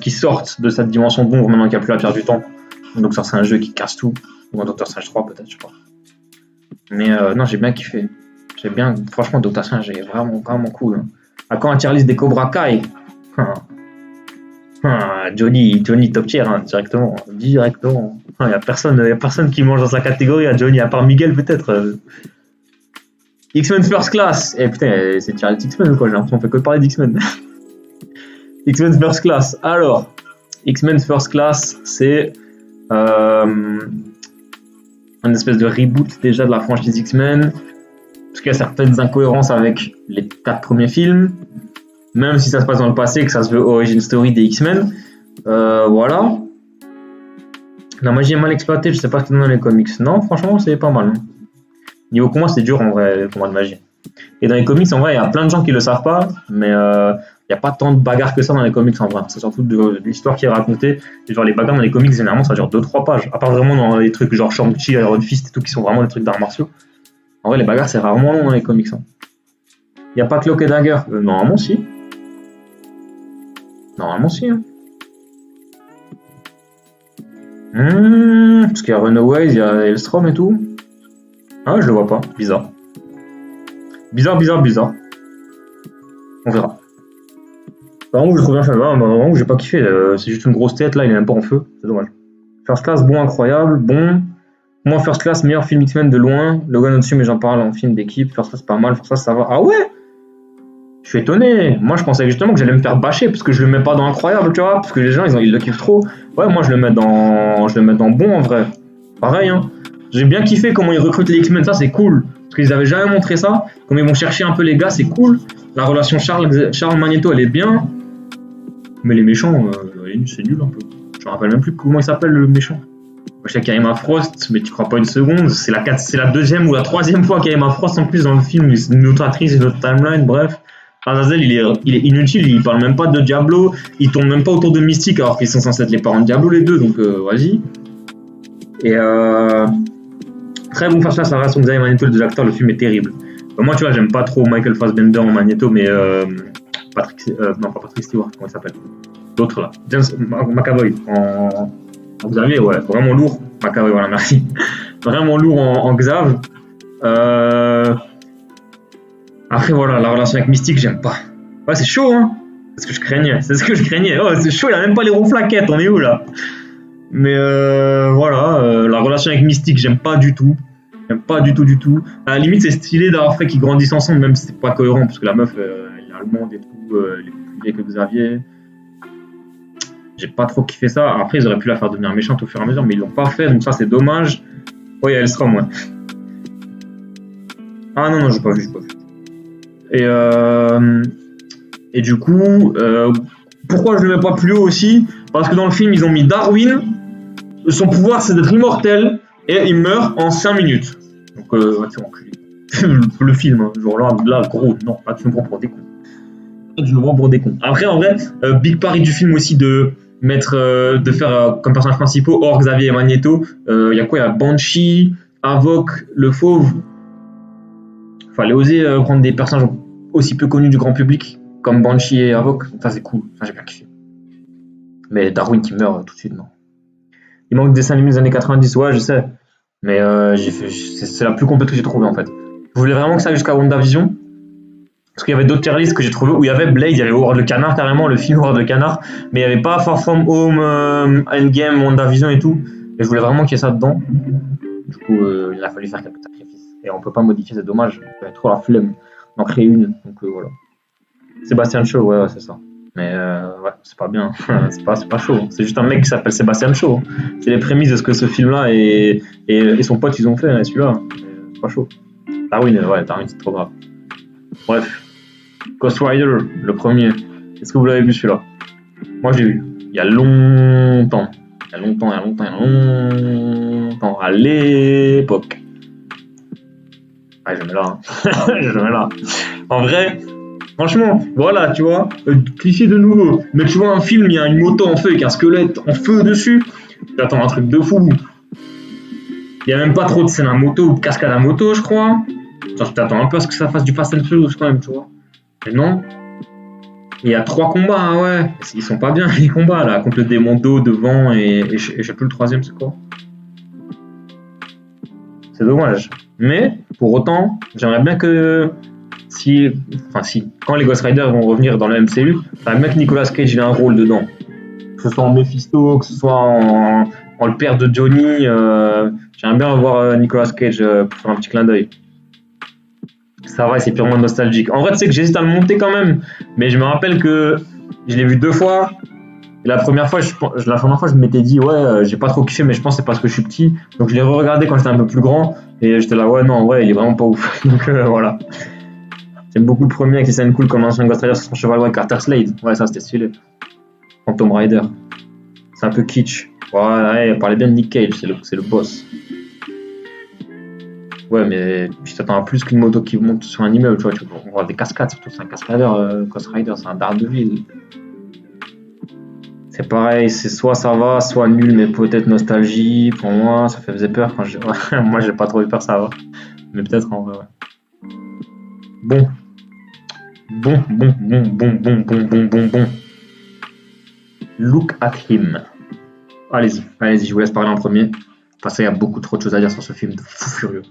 qu'il sorte de cette dimension d'ombre maintenant qu'il n'y a plus la pierre du temps. Donc ça c'est un jeu qui casse tout. Ou un Doctor Strange 3 peut-être, je sais pas. Mais non, j'ai bien kiffé. Franchement, Doctor Strange est vraiment, vraiment cool. Hein. À quand un tier list des Cobra Kai Johnny top tier, hein, directement. Il n'y a personne qui mange dans sa catégorie à Johnny, à part Miguel peut-être. X-Men First Class. Putain, c'est tier list X-Men ou quoi? J'ai l'impression qu'on fait que parler d'X-Men. X-Men First Class. Alors, X-Men First Class, c'est une espèce de reboot déjà de la franchise X-Men. Parce qu'il y a certaines incohérences avec les 4 premiers films. Même si ça se passe dans le passé, que ça se veut origin story des X-Men. Voilà. La magie est mal exploitée, je sais pas ce que c'est dans les comics. Non, franchement, c'est pas mal. Hein. Niveau combat, c'est dur en vrai, le combat de magie. Et dans les comics, en vrai, il y a plein de gens qui le savent pas, mais il n'y a pas tant de bagarres que ça dans les comics en vrai. C'est surtout de l'histoire qui est racontée. Et genre, les bagarres dans les comics, généralement, ça dure 2-3 pages. À part vraiment dans les trucs genre Shang-Chi, Iron Fist et tout, qui sont vraiment des trucs d'arts martiaux. En vrai, les bagarres, c'est rarement long dans les comics. Hein. Il n'y a pas Cloak et Dagger. Normalement, si. Normalement, si. Hein. Parce qu'il y a Runaways, il y a Hellstrom et tout. Ah, je le vois pas. Bizarre. Bizarre. On verra. Par contre, je trouve bien ça va. Vraiment, j'ai pas kiffé. C'est juste une grosse tête, là, il est même pas en feu. C'est dommage. First Class, bon, incroyable. Bon. Moi, First Class, meilleur film X-Men de loin. Logan au-dessus, mais j'en parle en film d'équipe. First Class, pas mal. First Class, ça va. Ah ouais? Je suis étonné. Moi, je pensais justement que j'allais me faire bâcher parce que je le mets pas dans incroyable, tu vois, parce que les gens ils le kiffent trop. Ouais, moi je le mets dans bon en vrai. Pareil, hein. J'ai bien kiffé comment ils recrutent les X-Men, ça c'est cool. Parce qu'ils avaient jamais montré ça. Comme ils vont chercher un peu les gars, c'est cool. La relation Charles Magneto, elle est bien. Mais les méchants, c'est nul un peu. Je me rappelle même plus comment il s'appelle le méchant. Je sais qu'il y a Emma Frost, mais tu crois pas une seconde. C'est la deuxième ou la troisième fois qu'il y a Emma Frost en plus dans le film. Une autre actrice, une autre timeline, bref. Azazel, il est inutile, il parle même pas de Diablo, il tourne même pas autour de Mystique alors qu'ils sont censés être les parents de Diablo les deux, donc vas-y. Et très bon face à la relation Xavier Magneto, les deux acteurs, le film est terrible. Moi tu vois, j'aime pas trop Michael Fassbender en Magneto, mais pas Patrick Stewart, comment il s'appelle? L'autre là, James McAvoy en Xavier, ouais, vraiment lourd. McAvoy, voilà, merci. Vraiment lourd en Xav. Après voilà, la relation avec Mystique, j'aime pas. Ouais, c'est chaud, hein. C'est ce que je craignais. Oh, c'est chaud, il a même pas les ronds flaquettes, on est où là? Mais voilà, la relation avec Mystique, j'aime pas du tout. À la limite, c'est stylé d'avoir fait qu'ils grandissent ensemble, même si c'est pas cohérent, parce que la meuf, elle est allemande et tout, elle est plus vieille que Xavier. J'ai pas trop kiffé ça. Après, ils auraient pu la faire devenir méchante au fur et à mesure, mais ils l'ont pas fait, donc ça, c'est dommage. Ouais, il y a Hellstrom, ouais. Ah non, j'ai pas vu. Et du coup, pourquoi je le mets pas plus haut aussi? Parce que dans le film, ils ont mis Darwin. Son pouvoir, c'est d'être immortel. Et il meurt en 5 minutes. Donc, c'est enculé. Le film, hein, genre là, gros, non, là, tu me prends pour des cons. Après, en vrai, big pari du film aussi de faire comme personnages principaux, Or, Xavier et Magneto. Il y a quoi? Il y a Banshee, Havok, le Fauve. Fallait oser prendre des personnages aussi peu connus du grand public, comme Banshee et Havok. Ça, c'est cool. Ça, j'ai bien kiffé. Mais Darwin qui meurt tout de suite, non. Il manque des dessins animés des années 90, ouais, je sais. Mais c'est la plus complète que j'ai trouvée, en fait. Je voulais vraiment que ça aille jusqu'à WandaVision. Parce qu'il y avait d'autres tier lists que j'ai trouvées où il y avait Blade, il y avait Howard le Canard, carrément, le film Howard le Canard. Mais il n'y avait pas Far From Home, Endgame, WandaVision et tout. Et je voulais vraiment qu'il y ait ça dedans. Du coup, il a fallu faire quelques sacrifices. Et on peut pas modifier, c'est dommage. J'avais trop la flemme d'en créer une. Donc voilà. Sébastien Shaw, ouais, c'est ça. Mais ouais, c'est pas bien. c'est pas chaud. C'est juste un mec qui s'appelle Sébastien Shaw. C'est les prémices de ce que ce film-là et son pote ils ont fait, celui-là. C'est pas chaud. Darwin, c'est trop grave. Bref. Ghost Rider, le premier. Est-ce que vous l'avez vu celui-là? Moi je l'ai vu. Il y a longtemps. À l'époque. Ah, je mets là. En vrai, franchement, voilà, tu vois, cliché de nouveau. Mais tu vois un film, il y a une moto en feu avec un squelette en feu dessus. Tu attends un truc de fou. Il y a même pas trop de scène à moto ou de cascade à moto, je crois. Genre, tu t'attends un peu à ce que ça fasse du Fast and Furious quand même, tu vois. Mais non. Il y a 3 combats, hein, ouais. Ils sont pas bien les combats là, contre le démon d'eau devant et je sais plus le troisième c'est quoi. C'est dommage. Mais pour autant, j'aimerais bien que quand les Ghost Rider vont revenir dans le MCU, j'aimerais bien que Nicolas Cage ait un rôle dedans. Que ce soit en Mephisto, que ce soit en le père de Johnny. J'aimerais bien voir Nicolas Cage pour faire un petit clin d'œil. Ça va, c'est purement nostalgique. En vrai, tu sais que j'hésite à le monter quand même, mais je me rappelle que je l'ai vu 2 fois. Et la première fois, je m'étais dit, ouais, j'ai pas trop kiffé, mais je pense que c'est parce que je suis petit. Donc je l'ai re-regardé quand j'étais un peu plus grand, et j'étais là, ouais, non, ouais, il est vraiment pas ouf. Donc voilà. J'aime beaucoup le premier avec les scènes cool comme l'ancien Ghost Rider sur son cheval, ouais, Carter Slade. Ouais, ça c'était stylé. Phantom Rider. C'est un peu kitsch. Ouais, parlait bien de Nick Cage, c'est le boss. Ouais, mais je t'attends à plus qu'une moto qui monte sur un immeuble, tu vois, on voit des cascades, surtout c'est un cascadeur, Ghost Rider, c'est un dard de ville. C'est pareil, c'est soit ça va, soit nul, mais peut-être nostalgie, pour moi, ça faisait peur quand j'ai... moi j'ai pas trop eu peur, ça va. Mais peut-être en vrai, ouais. Bon. Look at him. Allez-y, je vous laisse parler en premier. Parce qu'il y a beaucoup trop de choses à dire sur ce film de fou furieux.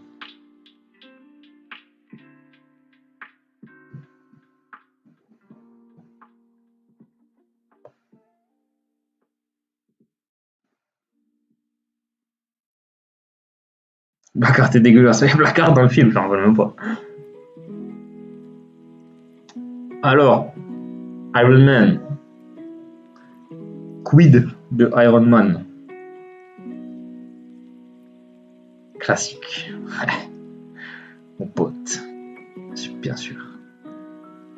Blackheart est dégueulasse, il y a Blackheart dans le film, j'en veux même pas. Alors, Iron Man. Quid de Iron Man? Classique. Mon pote. Bien sûr.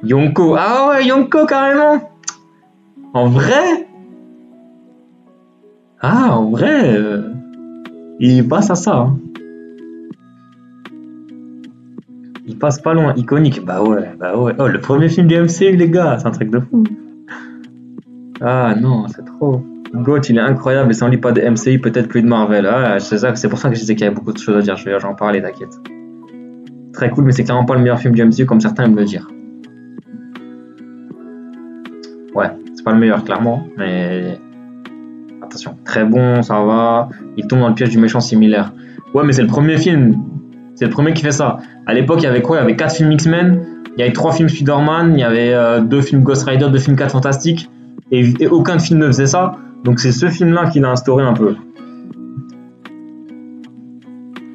Yonko. Ah ouais, Yonko carrément. En vrai? Ah, en vrai, il passe à ça. Hein. Il passe pas loin. Iconique. Bah ouais. Oh, le premier film du MCU, les gars. C'est un truc de fou. Ah non, c'est trop. Goat, il est incroyable. Et sans lui pas de MCU, peut-être plus de Marvel. Ah, c'est pour ça que je disais qu'il y avait beaucoup de choses à dire. Je vais en parler, t'inquiète. Très cool, mais c'est clairement pas le meilleur film du MCU, comme certains aiment le dire. Ouais, c'est pas le meilleur, clairement. Mais attention, très bon, ça va. Il tombe dans le piège du méchant similaire. Ouais, mais c'est le premier film. C'est le premier qui fait ça. À l'époque, il y avait quoi? Il y avait 4 films X-Men, il y avait 3 films Spider-Man, il y avait 2 films Ghost Rider, 2 films 4 Fantastiques, et aucun film ne faisait ça. Donc c'est ce film-là qui l'a instauré un peu.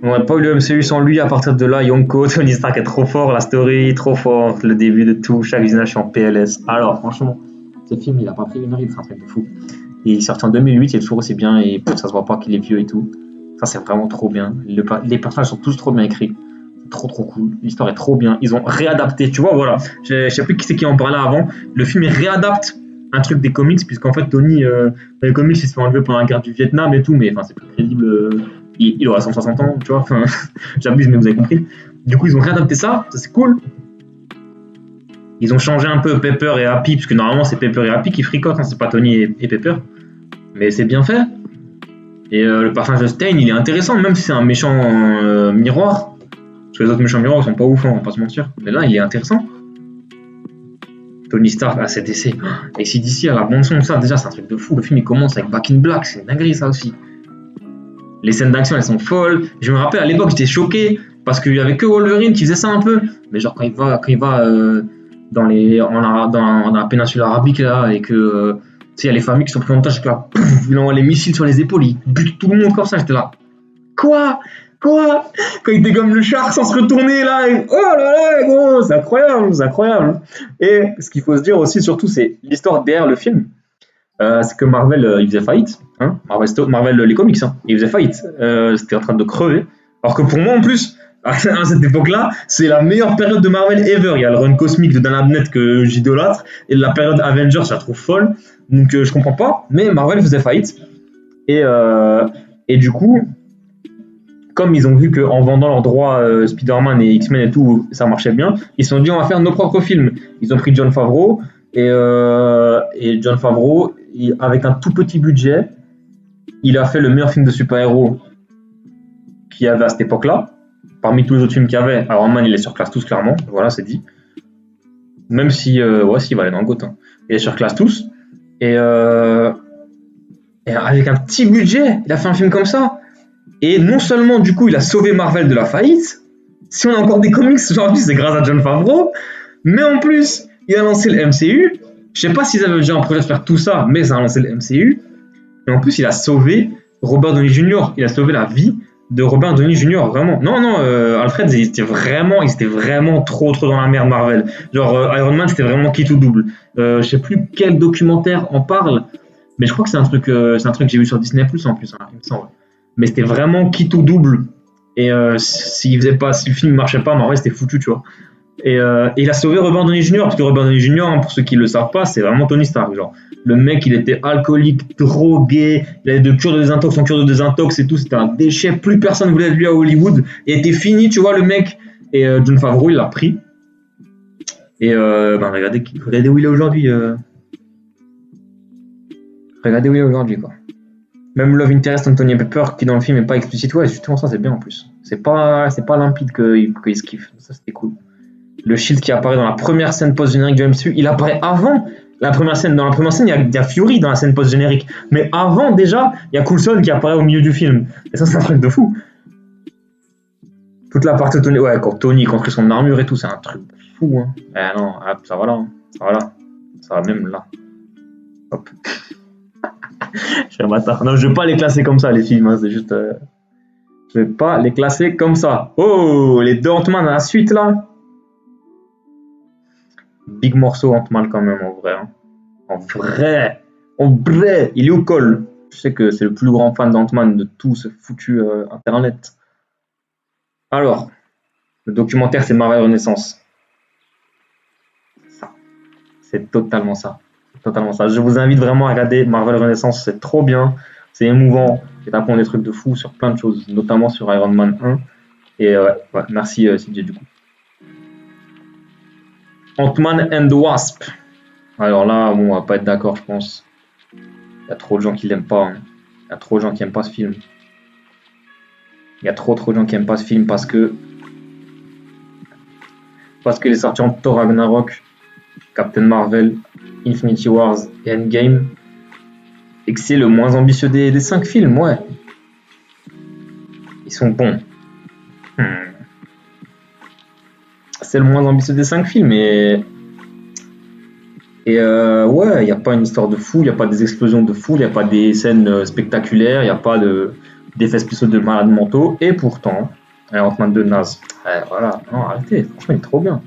On n'aurait pas eu le MCU sans lui. À partir de là, Yonko, Tony Stark est trop fort, la story trop forte, le début de tout, chaque visionnage je suis en PLS. Alors franchement, ce film il a pas pris une ride, c'est un truc de fou. Il est sorti en 2008, il est toujours aussi bien et ça se voit pas qu'il est vieux et tout. Ça c'est vraiment trop bien. Les personnages sont tous trop bien écrits. Trop cool, l'histoire est trop bien. Ils ont réadapté, tu vois, voilà. Je sais plus qui c'est qui en parlait avant. Le film il réadapte un truc des comics, puisqu'en fait Tony, dans les comics, il se fait enlever pendant la guerre du Vietnam et tout, mais enfin c'est plus crédible. Il aura 160 ans, tu vois. Enfin, j'abuse, mais vous avez compris. Du coup, ils ont réadapté ça c'est cool. Ils ont changé un peu Pepper et Happy, puisque normalement c'est Pepper et Happy qui fricotent, hein, c'est pas Tony et Pepper. Mais c'est bien fait. Et le personnage de Stein, il est intéressant, même si c'est un méchant miroir. Parce que les autres méchants miroirs, ils sont pas ouf, hein, on va pas se mentir. Mais là, il est intéressant. Tony Stark, ACDC, ACDC à la bande-son, ça, déjà, c'est un truc de fou. Le film, il commence avec Back in Black, c'est une dinguerie, ça aussi. Les scènes d'action, elles sont folles. Je me rappelle, à l'époque, j'étais choqué, parce qu'il y avait que Wolverine qui faisait ça un peu. Mais genre, quand il va dans la péninsule arabique, là, et que, tu sais, il y a les familles qui sont prises en otage, là, pouf, il envoie les missiles sur les épaules, il bute tout le monde comme ça, j'étais là. Quoi? Quand il dégomme le char sans se retourner là, oh là là, gros, c'est incroyable. Et ce qu'il faut se dire aussi, surtout, c'est l'histoire derrière le film. C'est que Marvel, il faisait faillite, hein. Marvel, les comics, hein, il faisait faillite. C'était en train de crever. Alors que pour moi, en plus, à cette époque-là, c'est la meilleure période de Marvel ever. Il y a le run cosmique de Dan Abnett que j'idolâtre, et la période Avengers, je la trouve folle. Donc je comprends pas, mais Marvel faisait faillite. Et du coup, comme ils ont vu qu'en vendant leurs droits Spider-Man et X-Men et tout, ça marchait bien, ils se sont dit on va faire nos propres films. Ils ont pris Jon Favreau et Jon Favreau, avec un tout petit budget, il a fait le meilleur film de super-héros qu'il y avait à cette époque-là. Parmi tous les autres films qu'il y avait, Iron Man il les surclasse tous clairement, voilà c'est dit. Même si, ouais, s'il va aller dans le GOAT. Hein. ils les surclassent tous. Et avec un petit budget, il a fait un film comme ça. Et non seulement, du coup, il a sauvé Marvel de la faillite. Si on a encore des comics aujourd'hui, c'est grâce à Jon Favreau. Mais en plus, il a lancé le MCU. Je sais pas s'ils avaient déjà un projet de faire tout ça, mais ça a lancé le MCU. Et en plus, il a sauvé Robert Downey Jr. Il a sauvé la vie de Robert Downey Jr. Vraiment. Non, Alfred, ils étaient vraiment trop dans la merde Marvel. Genre Iron Man, c'était vraiment qui tout double. Je sais plus quel documentaire en parle, mais je crois que c'est un truc que j'ai vu sur Disney Plus en plus, hein, il me semble. Mais c'était vraiment qui tout double. Et si le film marchait pas, Marvel c'était foutu, tu vois. Et il a sauvé Robert Downey Jr. parce que Robert Downey Jr., hein, pour ceux qui le savent pas, c'est vraiment Tony Stark. Genre, le mec, il était alcoolique, drogué, il avait de cure de désintox en cure de désintox et tout. C'était un déchet. Plus personne voulait de lui à Hollywood. Il était fini, tu vois, le mec. Et Jon Favreau, il l'a pris. Et regardez où il est aujourd'hui. Regardez où il est aujourd'hui, quoi. Même Love Interest Anthony Pepper, qui dans le film est pas explicite, ouais, justement ça c'est bien en plus. C'est pas limpide qu'il se kiffe. Ça c'était cool. Le Shield qui apparaît dans la première scène post-générique du MCU, il apparaît avant la première scène. Dans la première scène, il y a Fury dans la scène post-générique. Mais avant, déjà, il y a Coulson qui apparaît au milieu du film. Et ça, c'est un truc de fou. Toute la partie de Tony, ouais, quand Tony construit son armure et tout, c'est un truc fou. Hein. Eh non, ça va là. Hein. Ça va là. Ça va même là. Hop. Je suis un bâtard. Non, je vais pas les classer comme ça, les films. Hein. C'est juste. Je vais pas les classer comme ça. Oh, les deux Ant-Man à la suite, là. Big morceau Ant-Man quand même en vrai. Hein. En vrai, il est au col. Je sais que c'est le plus grand fan d'Ant-Man de tout ce foutu internet. Alors, le documentaire c'est Marvel Renaissance. C'est totalement ça. Je vous invite vraiment à regarder Marvel Renaissance, c'est trop bien, c'est émouvant, et t'apprends des trucs de fou sur plein de choses, notamment sur Iron Man 1. Et ouais, merci CJ du coup. Ant-Man and the Wasp. Alors là, bon, on va pas être d'accord, je pense. Il y a trop de gens qui l'aiment pas. Hein. Il y a trop de gens qui aiment pas ce film. Il y a trop de gens qui aiment pas ce film parce que il est sorti en Thor Ragnarok, Captain Marvel, Infinity Wars et Endgame. Et que c'est le moins ambitieux des 5 films, ouais. Ils sont bons. C'est le moins ambitieux des 5 films ouais, il n'y a pas une histoire de fou, il n'y a pas des explosions de fou, il n'y a pas des scènes spectaculaires, il n'y a pas d'effets spéciaux de malades mentaux, et pourtant, Ant-Man 2 naze. Voilà, non, arrêtez, franchement, il est trop bien.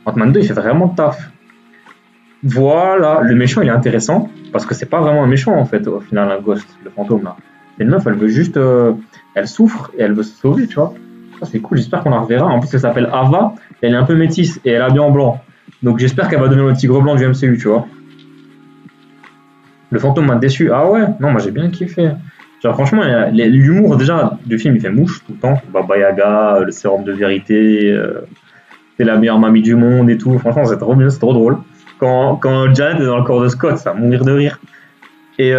Ant-Man 2, il fait vraiment le taf. Voilà, le méchant, il est intéressant, parce que c'est pas vraiment un méchant, en fait, au final, un Ghost, le fantôme, là. C'est une meuf, elle veut juste... elle souffre, et elle veut se sauver, tu vois. Ça, c'est cool, j'espère qu'on la reverra. En plus, elle s'appelle Ava, elle est un peu métisse, et elle est habillée en blanc. Donc j'espère qu'elle va donner le tigre blanc du MCU, tu vois. Le fantôme m'a déçu. Ah ouais? Non, moi j'ai bien kiffé. Genre franchement, l'humour déjà du film, il fait mouche tout le temps. Baba Yaga, le sérum de vérité, c'est la meilleure mamie du monde et tout. Franchement, c'est trop bien, c'est trop drôle. Quand Janet est dans le corps de Scott, ça va mourir de rire. Et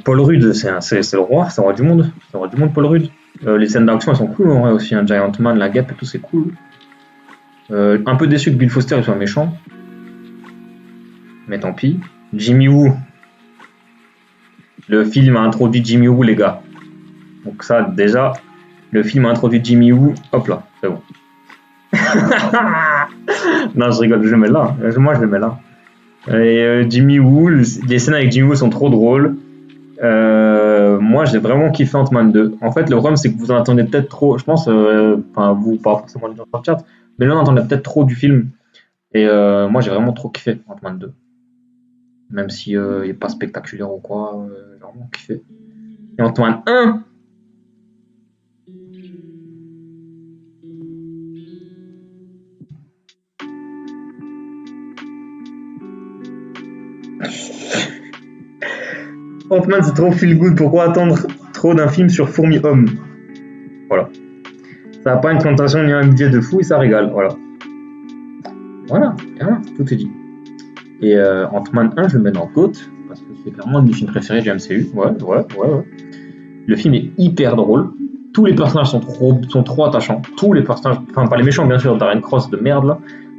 Paul Rudd, c'est le roi du monde. C'est le roi du monde, Paul Rudd. Les scènes d'action, elles sont cool en vrai aussi. Un Giant Man, la guêpe et tout, c'est cool. Un peu déçu que Bill Foster il soit méchant. Mais tant pis. Jimmy Woo. Le film a introduit Jimmy Woo, les gars. Donc ça, déjà, le film a introduit Jimmy Woo. Hop là, c'est bon. Non, je rigole, je le mets là. Moi, je le mets là. Et Jimmy Woo, les scènes avec Jimmy Woo sont trop drôles. Moi, j'ai vraiment kiffé Ant-Man 2. En fait, le problème, c'est que vous en attendez peut-être trop. Je pense, vous, pas forcément les gens sur le chat, mais là, on attendait peut-être trop du film. Et moi, j'ai vraiment trop kiffé Ant-Man 2. Même s'il n'est pas spectaculaire ou quoi, j'ai vraiment kiffé. Et Ant-Man 1, Ant-Man, c'est trop feel good. Pourquoi attendre trop d'un film sur Fourmi Homme? Voilà. Ça n'a pas une présentation ni un budget de fou et ça régale. Voilà, tout est dit. Et Ant-Man 1, je le mets dans GOAT parce que c'est clairement un de mes films préférés du MCU. Ouais. Le film est hyper drôle. tous les personnages sont trop attachants. Tous les personnages, enfin pas les méchants bien sûr, Darren Cross de merde là,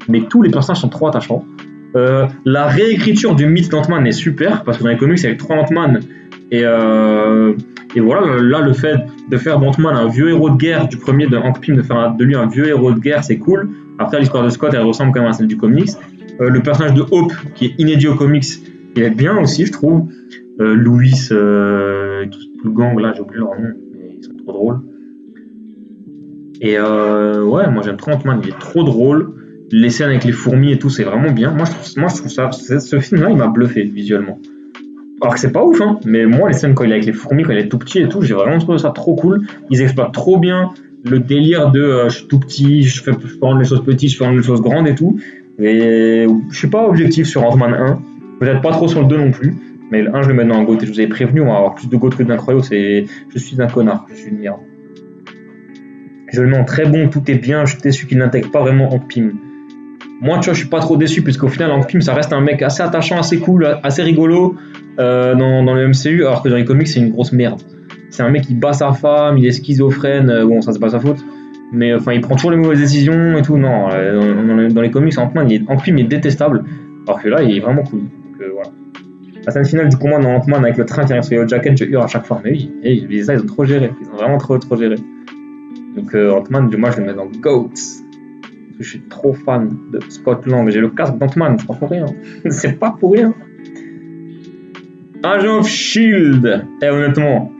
mais tous les personnages sont trop attachants. La réécriture du mythe d'Ant-Man est super, parce que dans les comics, il y avait 3 Ant-Man. Et voilà, là, le fait de faire d'Ant-Man un vieux héros de guerre, du premier de Hank Pym, de faire de lui un vieux héros de guerre, c'est cool. Après, l'histoire de Scott, elle ressemble quand même à celle du comics. Le personnage de Hope, qui est inédit au comics, il est bien aussi, je trouve. Louis, tout le gang, là, j'ai oublié leur nom, mais ils sont trop drôles. Et ouais, moi j'aime trop Ant-Man, il est trop drôle. Les scènes avec les fourmis et tout, c'est vraiment bien. Moi, je trouve ça, ce film-là, il m'a bluffé visuellement. Alors que c'est pas ouf, hein, mais moi, les scènes quand il est avec les fourmis, quand il est tout petit et tout, j'ai vraiment trouvé ça trop cool. Ils exploitent trop bien le délire de je suis tout petit, je fais rendre les choses petites, je fais rendre les choses grandes et tout. Et je suis pas objectif sur Ant-Man 1, peut-être pas trop sur le 2 non plus, mais le 1, je le mets dans un GOAT. Et je vous avais prévenu, on va avoir plus de GOAT que d'incroyable, je suis un connard, je suis une merde. Je le mets en très bon, tout est bien, je suis déçu qu'il n'intègre pas vraiment Hank Pym. Moi, tu vois, je suis pas trop déçu, puisqu'au final, Hank Pym, ça reste un mec assez attachant, assez cool, assez rigolo dans le MCU, alors que dans les comics, c'est une grosse merde. C'est un mec qui bat sa femme, il est schizophrène, bon, ça, c'est pas sa faute, mais enfin, il prend toujours les mauvaises décisions et tout. Non, dans les comics, Hank Pym est détestable, alors que là, il est vraiment cool. Donc, voilà. La scène finale du combat dans Ant-Man avec le train qui arrive sur Yellow Jacket, je hurle à chaque fois, mais oui, ça, ils ont trop géré, ils ont vraiment trop géré. Donc, Ant-Man, moi, je le mets dans GOAT. Je suis trop fan de Scott Lang. J'ai le casque d'Ant-Man, c'est pas pour rien. C'est pas pour rien. Agent of Shield. Et honnêtement,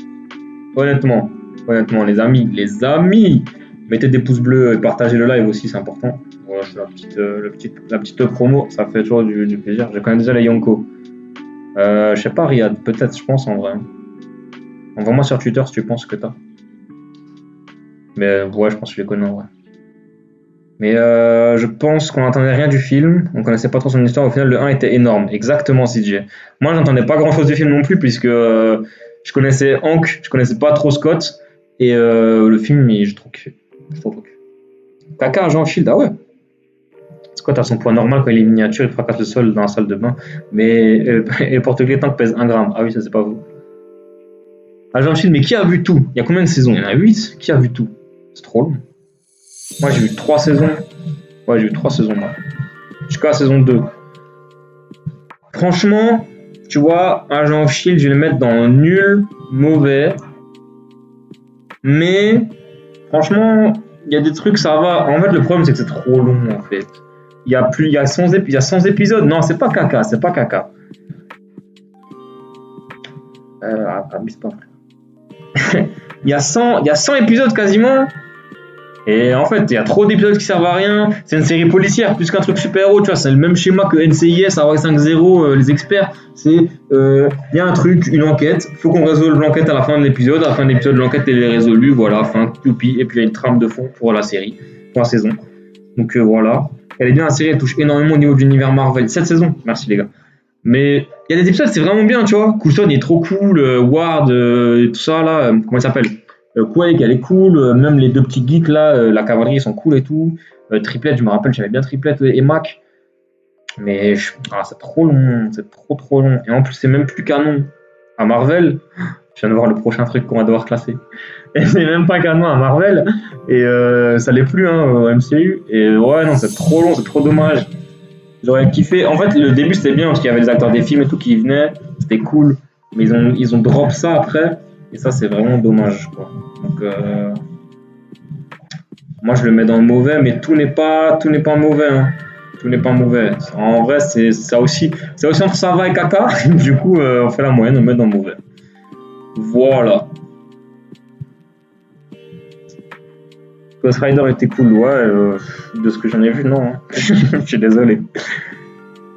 les amis, mettez des pouces bleus et partagez le live aussi, c'est important. Voilà, c'est la petite promo, ça fait toujours du plaisir. Je connais déjà les Yonko. Je sais pas, Riyad, peut-être, je pense en vrai. Envoie-moi sur Twitter si tu penses que t'as. Mais ouais, je pense que je les connais en vrai. Mais je pense qu'on n'entendait rien du film, on connaissait pas trop son histoire. Au final, le 1 était énorme, exactement CJ. Moi, j'entendais pas grand chose du film non plus, puisque je connaissais Hank, je connaissais pas trop Scott, et le film, je trouve que. Caca, Agent Shield, ah ouais. Scott a son poids normal quand il est miniature, il fracasse le sol dans la salle de bain, mais et le porte-clés tank pèse 1 gramme. Ah oui, ça c'est pas vous. Agent Shield, mais qui a vu tout? Il y a combien de saisons? Il y en a 8. Qui a vu tout? C'est trop long. Moi j'ai vu 3 saisons. Ouais, j'ai vu 3 saisons moi. Jusqu'à la saison 2. Franchement, tu vois, Agent of Shield, je vais le mettre dans nul, mauvais. Mais franchement, il y a des trucs, ça va. En fait, le problème c'est que c'est trop long en fait. Il y a 100 épisodes. Non, c'est pas caca. Abuse pas. il y a 100 épisodes quasiment. Et en fait, il y a trop d'épisodes qui servent à rien. C'est une série policière plus qu'un truc super-héros, tu vois. C'est le même schéma que NCIS, Hawaii 5.0, les experts. C'est, il y a un truc, une enquête. Il faut qu'on résolve l'enquête à la fin de l'épisode. À la fin de l'épisode, l'enquête elle est résolue. Voilà, fin, youpi. Et puis il y a une trame de fond pour la série, pour la saison. Donc voilà. Elle est bien, la série, elle touche énormément au niveau de l'univers Marvel. 7 saisons, merci les gars. Mais il y a des épisodes, c'est vraiment bien, tu vois. Coulson, il est trop cool. Ward, tout ça, là, comment il s'appelle? Quake, elle est cool, même les deux petits geeks là, la cavalerie ils sont cool et tout. Triplet, je me rappelle, j'aimais bien Triplet et Mac. Mais c'est trop long, c'est trop long. Et en plus, c'est même plus canon à Marvel. Je viens de voir le prochain truc qu'on va devoir classer. Et c'est même pas canon à Marvel. Et ça l'est plus au MCU. Et ouais, non, c'est trop long, c'est trop dommage. J'aurais kiffé. En fait, le début c'était bien parce qu'il y avait les acteurs des films et tout qui venaient. C'était cool. Mais ils ont drop ça après. Et ça, c'est vraiment dommage, quoi. Donc, moi, je le mets dans le mauvais, mais tout n'est pas mauvais. Hein. Tout n'est pas mauvais. En vrai, c'est aussi entre ça va et caca. Du coup, on fait la moyenne, on le met dans le mauvais. Voilà. Ghost Rider était cool, ouais. De ce que j'en ai vu, non. Hein. Je suis désolé.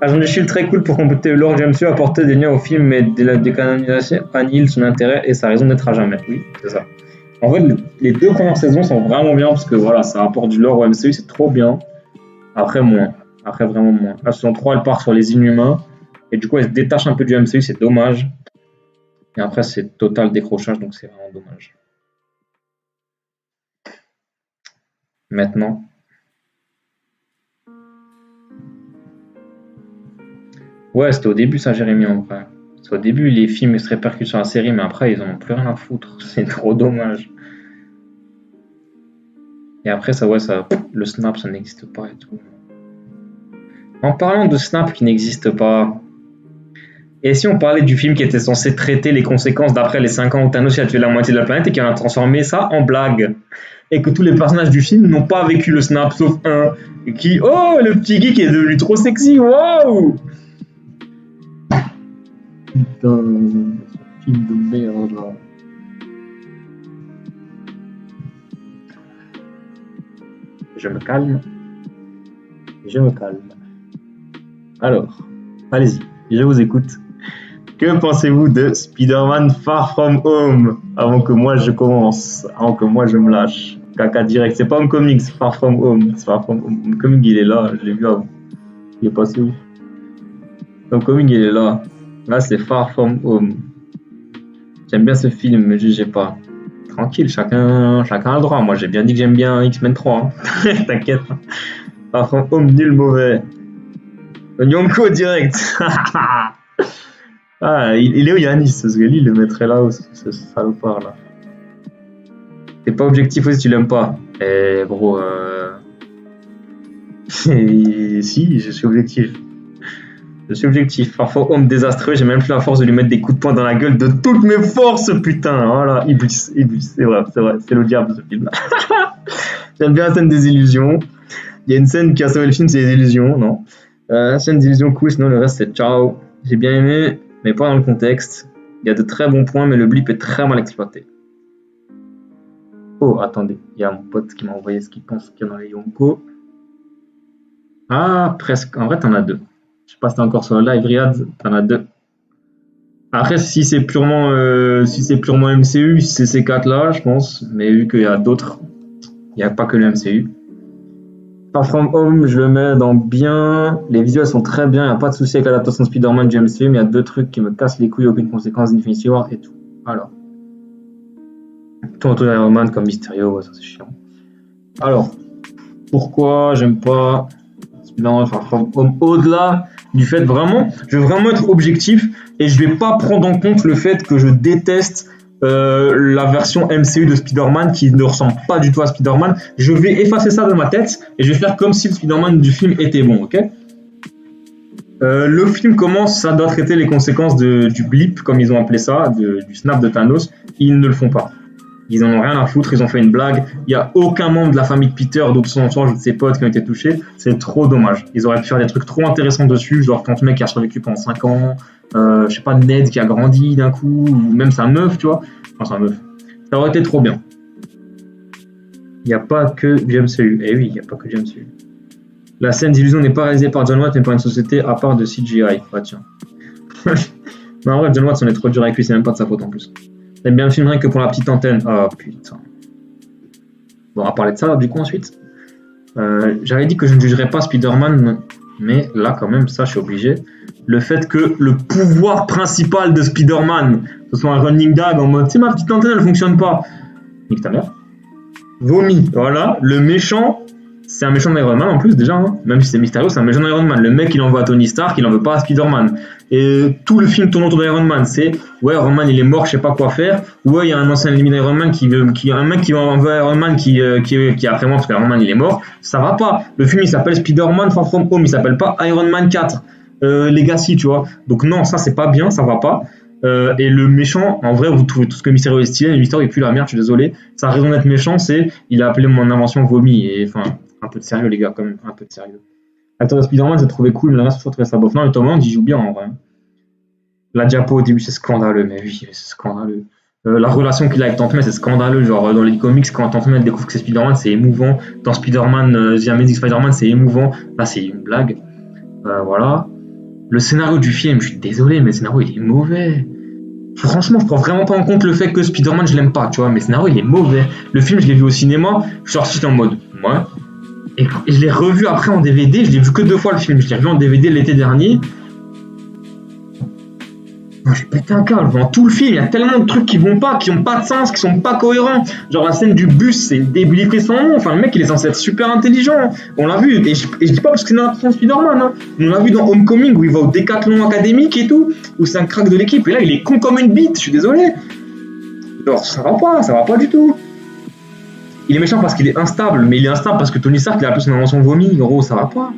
Agent of Shield très cool pour compléter l'ordre du MCU, apporter des liens au film, mais la décanonisation annihile son intérêt et sa raison d'être à jamais. Oui, c'est ça. En fait, les 2 premières saisons sont vraiment bien parce que voilà, ça apporte du lore au MCU, c'est trop bien. Après, moins. Après, vraiment moins. La saison 3, elle part sur les Inhumains et du coup, elle se détache un peu du MCU, c'est dommage. Et après, c'est total décrochage, donc c'est vraiment dommage. Maintenant. Ouais, c'était au début ça, Jérémy, en vrai. Parce qu'au début, les films se répercutent sur la série, mais après, ils en ont plus rien à foutre. C'est trop dommage. Et après, ça, le snap, ça n'existe pas et tout. En parlant de snap qui n'existe pas, et si on parlait du film qui était censé traiter les conséquences d'après les 5 ans où Thanos a tué la moitié de la planète et qui a transformé ça en blague, et que tous les personnages du film n'ont pas vécu le snap sauf un, qui, oh, le petit geek est devenu trop sexy, waouh! Putain, ce film de merde là. Je me calme. Alors, allez-y, je vous écoute. Que pensez-vous de Spider-Man Far From Home? Avant que moi je commence, avant que moi je me lâche. Caca direct, c'est pas Homecoming, c'est Far From Home. C'est Far From Home. Homecoming il est là, je l'ai vu avant. Il est passé où? Homecoming il est là. Là c'est Far From Home. J'aime bien ce film, me jugez pas. Tranquille, chacun a le droit. Moi j'ai bien dit que j'aime bien X-Men 3. Hein. T'inquiète. Far From Home, nul mauvais. Yonko direct. Ah, il est où Yanis? Parce que lui, il le mettrait là où ce salopard là. T'es pas objectif aussi, tu l'aimes pas. Eh gros, si, je suis objectif. Parfois, homme désastreux, j'ai même plus la force de lui mettre des coups de poing dans la gueule de toutes mes forces, putain. Voilà, Iblis, c'est vrai, c'est le diable ce film là. J'aime bien la scène des illusions. Il y a une scène qui a sauvé le film, c'est les illusions, non? La scène des illusions cool, sinon le reste c'est ciao. J'ai bien aimé, mais pas dans le contexte. Il y a de très bons points, mais le blip est très mal exploité. Oh, attendez, il y a mon pote qui m'a envoyé ce qu'il pense qu'il y a dans les Yonko. Ah, presque. En vrai, t'en as deux. Je sais pas si t'es encore sur le live, Riyad, t'en as deux. Après, si c'est purement MCU, c'est ces quatre-là, je pense. Mais vu qu'il y a d'autres, il n'y a pas que le MCU. Far From Home, je le mets dans bien. Les visuels sont très bien, il n'y a pas de souci avec l'adaptation de Spider-Man du MCU, mais il y a deux trucs qui me cassent les couilles, aucune conséquence d'Infinity War et tout. Alors. Tout autour d'Iron Man comme Mysterio, ça c'est chiant. Alors, pourquoi j'aime pas Spider-Man Far From Home au-delà du fait vraiment, je vais vraiment être objectif et je vais pas prendre en compte le fait que je déteste la version MCU de Spider-Man qui ne ressemble pas du tout à Spider-Man. Je vais effacer ça de ma tête et je vais faire comme si le Spider-Man du film était bon, ok? Le film commence, ça doit traiter les conséquences du blip, comme ils ont appelé ça, du snap de Thanos. Ils ne le font pas. Ils en ont rien à foutre, ils ont fait une blague. Il n'y a aucun membre de la famille de Peter, d'autres son entourage ou de ses potes qui ont été touchés. C'est trop dommage. Ils auraient pu faire des trucs trop intéressants dessus, genre quand le mec qui a survécu pendant 5 ans, je sais pas, Ned qui a grandi d'un coup, ou même sa meuf, tu vois. Enfin, sa meuf. Ça aurait été trop bien. Il n'y a pas que du MCU. Eh oui, il n'y a pas que du MCU. La scène d'illusion n'est pas réalisée par John Watts, mais par une société à part de CGI. Ah tiens. Non, en vrai, John Watts, on est trop dur avec lui, c'est même pas de sa faute en plus. J'aime bien le film rien que pour la petite antenne. Oh putain. Bon, on va parler de ça du coup ensuite. J'avais dit que je ne jugerais pas Spider-Man, mais là quand même, ça je suis obligé. Le fait que le pouvoir principal de Spider-Man, ce soit un running gag en mode, tu sais, ma petite antenne elle fonctionne pas. Nique ta mère. Vomi. Voilà, le méchant. C'est un méchant d'Iron Man en plus déjà, hein. Même si c'est Mysterio, c'est un méchant d'Iron Man. Le mec il envoie à Tony Stark, il en veut pas à Spider-Man. Et tout le film tourne autour d'Iron Man. C'est ouais, Iron Man il est mort, je sais pas quoi faire. Ouais, il y a un ancien ennemi d'Iron Man un mec qui va envoyer Iron Man qui est après moi parce qu'Iron Man il est mort. Ça va pas. Le film il s'appelle Spider-Man Far From Home, il s'appelle pas Iron Man 4 Legacy, tu vois. Donc non, ça c'est pas bien, ça va pas. Et le méchant, en vrai, vous trouvez tout ce que Mysterio est stylé, mais Mysterio est plus la merde, je suis désolé. Sa raison d'être méchant, c'est il a appelé mon invention vomi. Et enfin, un peu de sérieux, les gars, quand même, un peu de sérieux. L'acteur de Spider-Man, j'ai trouvé cool, mais le reste, je trouvais ça bof. Non, mais Tom Holland, il joue bien en vrai. La diapo au début, c'est scandaleux, mais oui, c'est scandaleux. La relation qu'il a avec Tante May, c'est scandaleux. Genre, dans les comics, quand Tante May découvre que c'est Spider-Man, c'est émouvant. Dans Spider-Man, The Amazing Spider-Man, c'est émouvant. Là, c'est une blague. Voilà. Le scénario du film, je suis désolé, mais le scénario, il est mauvais. Franchement, je prends vraiment pas en compte le fait que Spider-Man, je l'aime pas, tu vois, mais le scénario, il est mauvais. Le film, je l'ai vu au cinéma, je suis sorti en mode, ouais. Et je l'ai revu après en DVD, je l'ai vu que 2 fois le film, je l'ai revu en DVD l'été dernier. J'ai pété un câble, dans tout le film, il y a tellement de trucs qui vont pas, qui ont pas de sens, qui sont pas cohérents. Genre la scène du bus, c'est débilifié son nom, enfin le mec il est censé être super intelligent, on l'a vu, et je dis pas parce que c'est une adaptation de Spider-Man, hein. On l'a vu dans Homecoming où il va au décathlon académique et tout, où c'est un crack de l'équipe, et là il est con comme une bite, je suis désolé. Genre ça va pas du tout. Il est méchant parce qu'il est instable, mais il est instable parce que Tony Stark, il a appelé son invention vomi. Gros, ça va pas.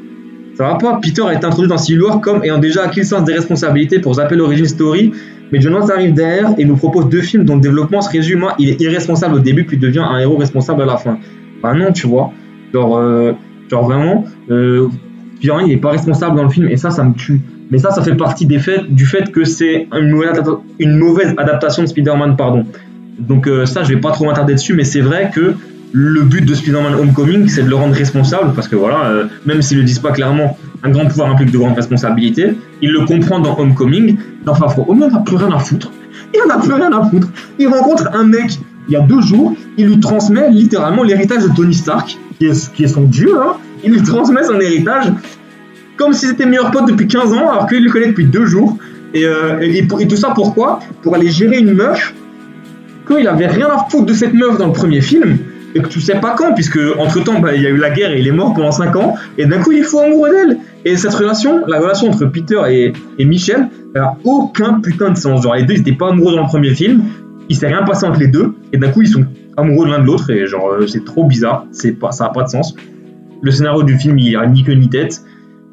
Ça va pas. Peter a été introduit dans Civil War comme ayant déjà acquis le sens des responsabilités pour zapper l'origin story, mais John Watts arrive derrière et nous propose 2 films dont le développement se résume à il est irresponsable au début puis devient un héros responsable à la fin. Bah non, tu vois. Genre vraiment, Peter il est pas responsable dans le film et ça me tue. Mais ça fait partie du fait que c'est une mauvaise adaptation de Spider-Man, pardon. Donc ça, je vais pas trop m'attarder dessus, mais c'est vrai que le but de Spider-Man Homecoming, c'est de le rendre responsable, parce que voilà, même s'ils le disent pas clairement, un grand pouvoir implique de grandes responsabilités. Il le comprend dans Homecoming. Dans Far From Home, il en a plus rien à foutre. Il rencontre un mec, il y a 2 jours, il lui transmet littéralement l'héritage de Tony Stark, qui est son dieu, hein. Il lui transmet son héritage, comme si c'était meilleur pote depuis 15 ans, alors qu'il le connaît depuis 2 jours. Et tout ça pourquoi ? Pour aller gérer une meuf, qu'il avait rien à foutre de cette meuf dans le premier film, et que tu sais pas quand, puisque entre temps il y a eu la guerre et il est mort pendant 5 ans, et d'un coup il est fou amoureux d'elle. Et cette relation, la relation entre Peter et Michelle, elle a aucun putain de sens. Genre les deux ils étaient pas amoureux dans le premier film, il s'est rien passé entre les deux, et d'un coup ils sont amoureux l'un de l'autre, et genre c'est trop bizarre, ça a pas de sens. Le scénario du film il a ni queue ni tête.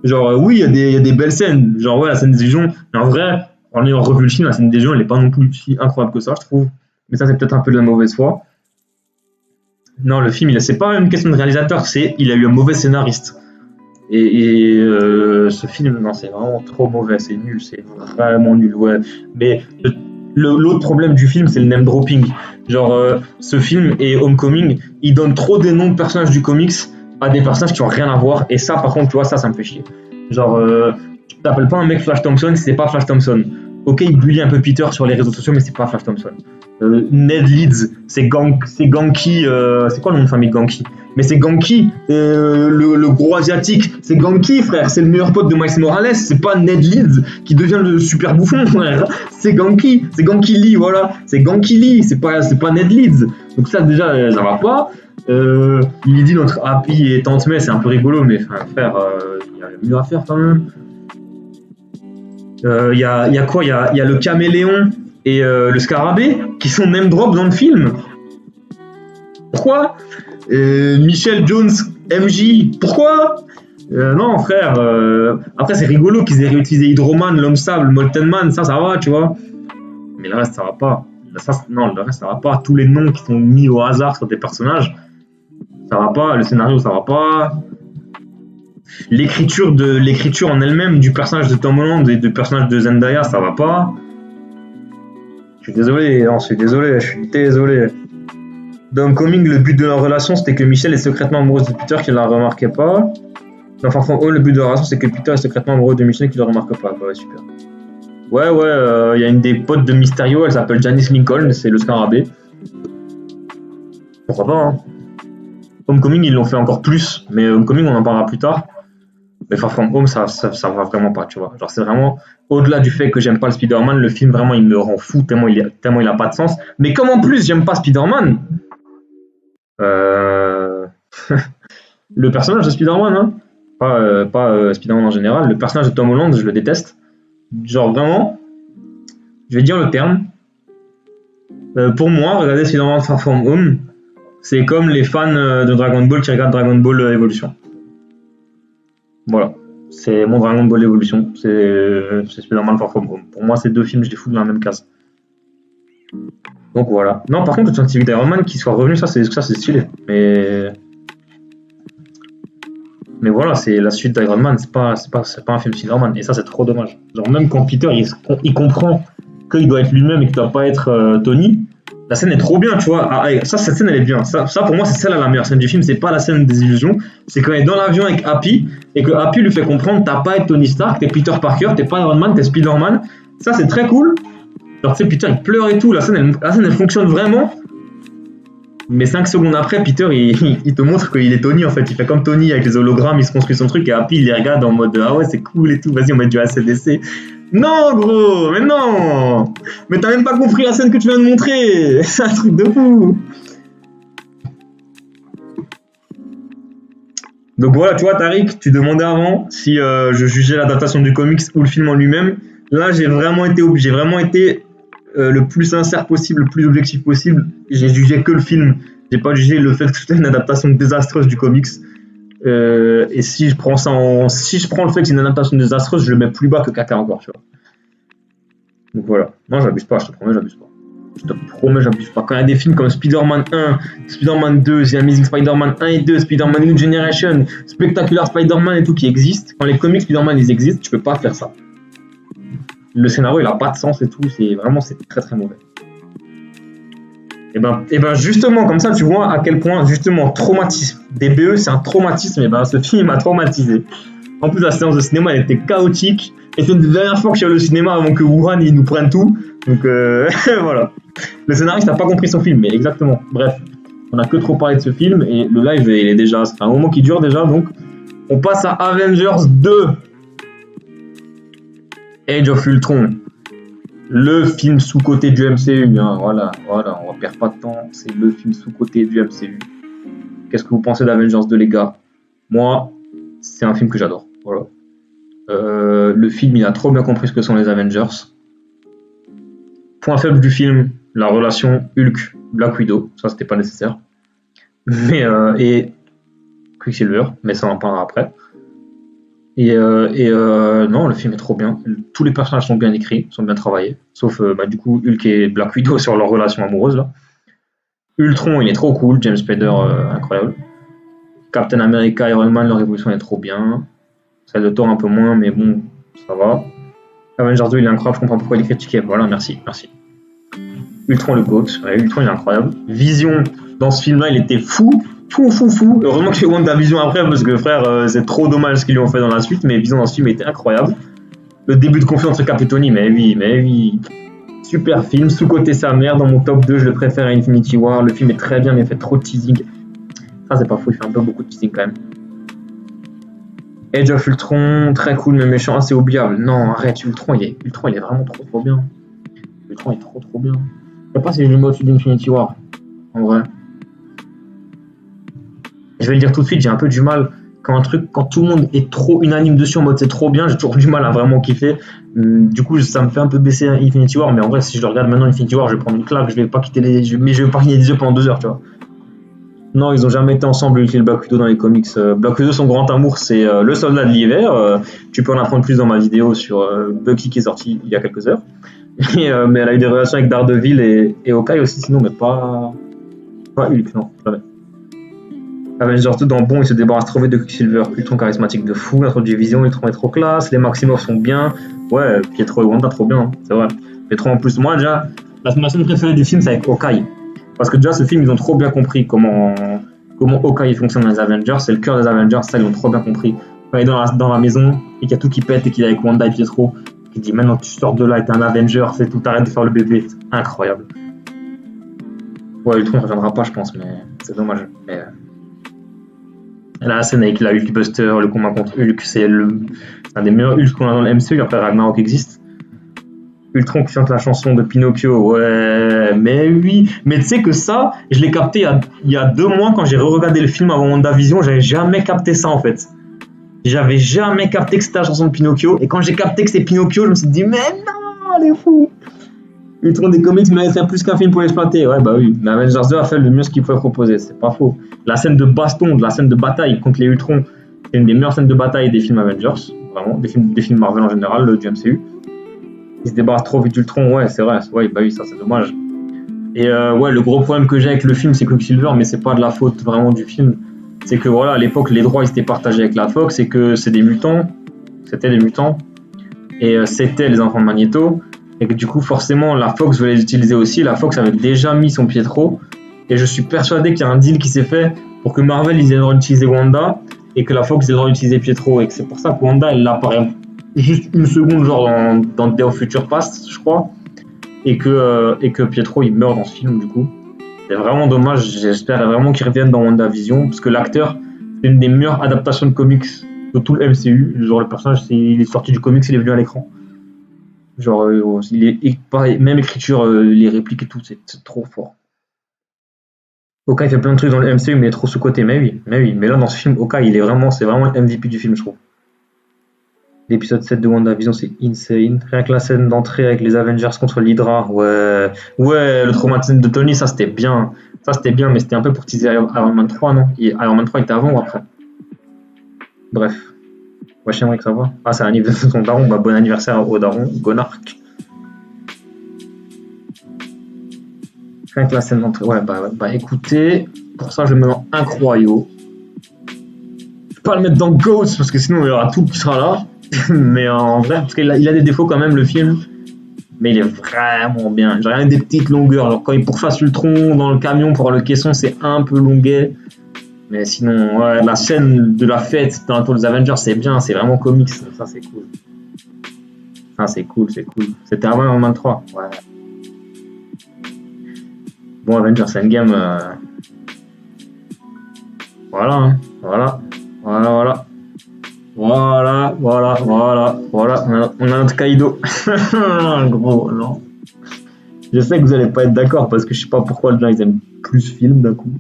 Genre oui il y a des belles scènes, genre ouais la scène des légions, mais en vrai, en ayant revu le film, la scène des légions elle est pas non plus si incroyable que ça je trouve. Mais ça c'est peut-être un peu de la mauvaise foi. Non, le film, c'est pas une question de réalisateur, il a eu un mauvais scénariste. Et ce film, non, c'est vraiment trop mauvais, c'est nul, c'est vraiment nul, ouais. Mais l'autre problème du film, c'est le name dropping. Genre, ce film et Homecoming, ils donnent trop des noms de personnages du comics à des personnages qui ont rien à voir. Et ça, par contre, tu vois, ça me fait chier. Genre, tu t'appelles pas un mec Flash Thompson si c'est pas Flash Thompson. Ok, il bully un peu Peter sur les réseaux sociaux, mais c'est pas Flash Thompson. Ned Leeds, c'est Ganky, c'est quoi le nom de famille de Ganky ? Mais c'est Ganky, le gros asiatique, c'est Ganky frère, c'est le meilleur pote de Miles Morales, c'est pas Ned Leeds qui devient le super bouffon frère, c'est Ganky Lee, voilà, c'est Ganky Lee, c'est pas Ned Leeds, donc ça déjà ça va pas. Il dit notre Happy et Tante May, c'est un peu rigolo, mais frère, il y a mieux à faire quand même. Il y a quoi ? Il y a le caméléon et le scarabée qui sont name drop dans le film. Pourquoi ? Michel Jones MJ, pourquoi ? Non frère, après c'est rigolo qu'ils aient réutilisé Hydroman, l'homme sable, Molten Man, ça va tu vois. Mais le reste ça va pas. Le reste ça va pas. Tous les noms qui sont mis au hasard sur des personnages, ça va pas. Le scénario ça va pas. L'écriture en elle-même du personnage de Tom Holland et du personnage de Zendaya, ça va pas. Je suis désolé. Dans Homecoming, le but de leur relation, c'était que Michelle est secrètement amoureuse de Peter, qui ne la remarquait pas. Dans Far From Home, le but de leur relation, c'est que Peter est secrètement amoureux de Michelle, qui ne le remarque pas. Ouais, super. Ouais, y a une des potes de Mysterio, elle s'appelle Janice Lincoln, c'est le scarabée. Pourquoi pas, hein. Homecoming, ils l'ont fait encore plus, mais Homecoming, on en parlera plus tard. Mais Far From Home, ça va vraiment pas, tu vois. Genre, c'est vraiment, au-delà du fait que j'aime pas le Spider-Man, le film, vraiment, il me rend fou, tellement il a pas de sens. Mais comme en plus, j'aime pas Spider-Man, le personnage de Spider-Man, hein, pas Spider-Man en général, le personnage de Tom Holland, je le déteste. Genre, vraiment, je vais dire le terme. Pour moi, regarder Spider-Man Far From Home, c'est comme les fans de Dragon Ball qui regardent Dragon Ball Evolution. Voilà, c'est mon Dragon Ball Evolution, c'est Spider-Man Far From Home. Pour moi, ces 2 films, je les fous dans la même case. Donc voilà. Non, par contre, le scientifique d'Iron Man qui soit revenu, ça c'est stylé. Mais voilà, c'est la suite d'Iron Man, c'est pas un film Spider-Man. Et ça, c'est trop dommage. Genre, même quand Peter il comprend qu'il doit être lui-même et qu'il doit pas être Tony, la scène est trop bien, tu vois. Cette scène, elle est bien. Ça pour moi, c'est celle-là la meilleure scène du film. C'est pas la scène des illusions. C'est quand il est dans l'avion avec Happy et que Happy lui fait comprendre t'as pas être Tony Stark, t'es Peter Parker, t'es pas Iron Man, t'es Spider-Man. Ça, c'est très cool. Genre, tu sais, Peter, il pleure et tout. La scène, elle fonctionne vraiment. Mais 5 secondes après, Peter, il te montre qu'il est Tony, en fait. Il fait comme Tony avec les hologrammes, il se construit son truc et Happy, il les regarde en mode ah ouais, c'est cool et tout. Vas-y, on met du ACDC. Non, gros, mais non. Mais t'as même pas compris la scène que tu viens de montrer. C'est un truc de fou. Donc voilà, tu vois, Tariq, tu demandais avant si je jugeais l'adaptation du comics ou le film en lui-même. Là, j'ai vraiment été le plus sincère possible, le plus objectif possible. J'ai jugé que le film J'ai pas jugé le fait que c'était une adaptation désastreuse du comics. Et si je prends le fait que c'est une adaptation désastreuse, je le mets plus bas que caca encore, tu vois. Donc voilà. Non, j'abuse pas, je te promets, j'abuse pas. Je te promets, j'abuse pas. Quand il y a des films comme Spider-Man 1, Spider-Man 2, The Amazing Spider-Man 1 et 2, Spider-Man New Generation, Spectacular Spider-Man et tout qui existent, quand les comics Spider-Man ils existent, tu peux pas faire ça. Le scénario il a pas de sens et tout, c'est très très mauvais. Et ben justement, comme ça tu vois à quel point, justement, traumatisme. DBE c'est un traumatisme, et ben ce film m'a traumatisé. En plus, la séance de cinéma elle était chaotique. Et c'est une dernière fois que je suis allé au cinéma avant que Wuhan ils nous prennent tout. Donc voilà. Le scénariste n'a pas compris son film, mais exactement. Bref, on a que trop parlé de ce film et le live il est déjà. C'est un moment qui dure déjà, donc on passe à Avengers 2. Age of Ultron. Le film sous-côté du MCU. Hein. Voilà, on va perdre pas de temps. C'est le film sous-côté du MCU. Qu'est-ce que vous pensez d'Avengers 2, les gars? Moi, c'est un film que j'adore. Voilà. Le film, il a trop bien compris ce que sont les Avengers. Point faible du film, la relation Hulk-Black Widow. Ça, c'était pas nécessaire. Mais, et Quicksilver, mais ça, on en parlera après. Non, le film est trop bien. Tous les personnages sont bien écrits, sont bien travaillés. Sauf, du coup, Hulk et Black Widow sur leur relation amoureuse, là. Ultron, il est trop cool. James Spader, incroyable. Captain America, Iron Man, leur évolution est trop bien. Celle de Thor un peu moins, mais bon, ça va. Avengers 2, il est incroyable, je comprends pourquoi il est critiqué. Voilà, merci. Ultron le GOAT, ouais, Ultron il est incroyable. Vision, dans ce film-là, il était fou. Heureusement qu'il y a WandaVision après, parce que frère, c'est trop dommage ce qu'ils lui ont fait dans la suite, mais Vision dans ce film était incroyable. Le début de conflit entre Cap et Tony, mais oui. Super film, sous-côté sa mère, dans mon top 2, je le préfère à Infinity War. Le film est très bien, mais il fait trop de teasing. Ça, c'est pas faux, il fait un peu beaucoup de teasing quand même. Age of Ultron, très cool, mais méchant, assez oubliable. Non, arrête, Ultron, il est vraiment trop bien. Ultron est trop bien. Je sais pas si je le mets au-dessus d'Infinity War, en vrai. Je vais le dire tout de suite, j'ai un peu du mal quand tout le monde est trop unanime dessus en mode c'est trop bien, j'ai toujours du mal à vraiment kiffer. Du coup, ça me fait un peu baisser Infinity War, mais en vrai, si je le regarde maintenant Infinity War, je vais prendre une claque, je vais pas quitter je vais pas finir les yeux pendant 2 heures, tu vois. Non, ils ont jamais été ensemble, Hulk et Black Widow dans les comics. Black Widow, son grand amour, c'est le soldat de l'hiver. Tu peux en apprendre plus dans ma vidéo sur Bucky qui est sorti il y a quelques heures. Mais elle a eu des relations avec Daredevil et Hawkeye aussi, sinon, mais pas Hulk, non, jamais. Avengers 2 dans bon, il se débarrasse trop vite de Quicksilver. Ultron charismatique de fou, introduit Vision, Ultron est trop classe, les Maximoff sont bien. Ouais, Pietro et Wanda trop bien, hein, c'est vrai. Pietro en plus, moi déjà, ma scène préférée du film c'est avec Hawkeye. Parce que déjà ce film ils ont trop bien compris comment Hawkeye fonctionne dans les Avengers, c'est le cœur des Avengers, ça ils ont trop bien compris. Quand il est dans la maison et qu'il y a tout qui pète et qu'il est avec Wanda et Pietro, qui dit maintenant tu sors de là et t'es un Avenger, c'est tout, t'arrêtes de faire le bébé, c'est incroyable. Ouais, Ultron ne reviendra pas je pense, mais c'est dommage. Mais la scène avec la Hulkbuster, le combat contre Hulk, c'est un des meilleurs Hulk qu'on a dans le MCU, après Ragnarok existe. Ultron qui chante la chanson de Pinocchio, ouais, mais oui. Mais tu sais que ça, je l'ai capté il y a 2 mois quand j'ai re-regardé le film avant WandaVision, j'avais jamais capté ça en fait. J'avais jamais capté que c'était la chanson de Pinocchio, et quand j'ai capté que c'était Pinocchio, je me suis dit, mais non, elle est fou. Ultron des comics mériterait plus qu'un film pour l'exploiter. Ouais, bah oui. Mais Avengers 2 a fait le mieux ce qu'il pouvait proposer, c'est pas faux. La scène de baston, la scène de bataille contre les Ultron, c'est une des meilleures scènes de bataille des films Avengers, vraiment, des films Marvel en général, du MCU. Il se débarrasse trop vite d'Ultron, ouais, c'est vrai, ouais, bah oui, ça c'est dommage. Et ouais, le gros problème que j'ai avec le film, c'est Quicksilver, mais c'est pas de la faute vraiment du film. C'est que voilà, à l'époque, les droits ils étaient partagés avec la Fox, et que c'était des mutants, et c'était les enfants de Magneto. Et que du coup, forcément, la Fox voulait les utiliser aussi. La Fox avait déjà mis son Pietro. Et je suis persuadé qu'il y a un deal qui s'est fait pour que Marvel ils aient le droit d'utiliser Wanda et que la Fox ait le droit d'utiliser Pietro. Et que c'est pour ça que Wanda, elle apparaît juste une seconde, genre dans Day of Future Past, je crois. Et que Pietro, il meurt dans ce film, du coup. C'est vraiment dommage. J'espère vraiment qu'il revienne dans WandaVision. Parce que l'acteur, c'est une des meilleures adaptations de comics de tout le MCU. Genre, le personnage, il est sorti du comics, il est venu à l'écran. Genre, il est pareil, même écriture, les répliques et tout, c'est trop fort. Hawkeye fait plein de trucs dans le MCU, mais il est trop sous-côté. Mais oui. Mais là, dans ce film, Hawkeye, c'est vraiment le MVP du film, je trouve. L'épisode 7 de WandaVision, c'est insane. Rien que la scène d'entrée avec les Avengers contre l'Hydra, ouais, le traumatisme de Tony, ça c'était bien. Ça, c'était bien, mais c'était un peu pour teaser Iron Man 3, non? Iron Man 3 était avant ou après? Bref. Wesh, Emmerich, ça va? Ah, c'est l'anniversaire de son daron. Bah, bon anniversaire au daron, Gonark. Rien que la scène d'entrée. Ouais, bah, écoutez, pour ça, je le mets dans incroyable. Je vais pas le mettre dans Ghost, parce que sinon, il y aura tout qui sera là. Mais en vrai, parce qu'il a des défauts quand même, le film. Mais il est vraiment bien. J'ai rien des petites longueurs. Genre, quand il pourchasse Ultron dans le camion pour le caisson, c'est un peu longuet. Mais sinon, ouais, la scène de la fête dans les Avengers, c'est bien, c'est vraiment comics, ça c'est cool. Ah, c'est cool. C'était avant Iron Man 3, ouais. Bon, Avengers Endgame, voilà, hein, voilà. On a notre Kaido. Gros, non. Je sais que vous allez pas être d'accord parce que je sais pas pourquoi les gens ils aiment plus ce film d'un coup.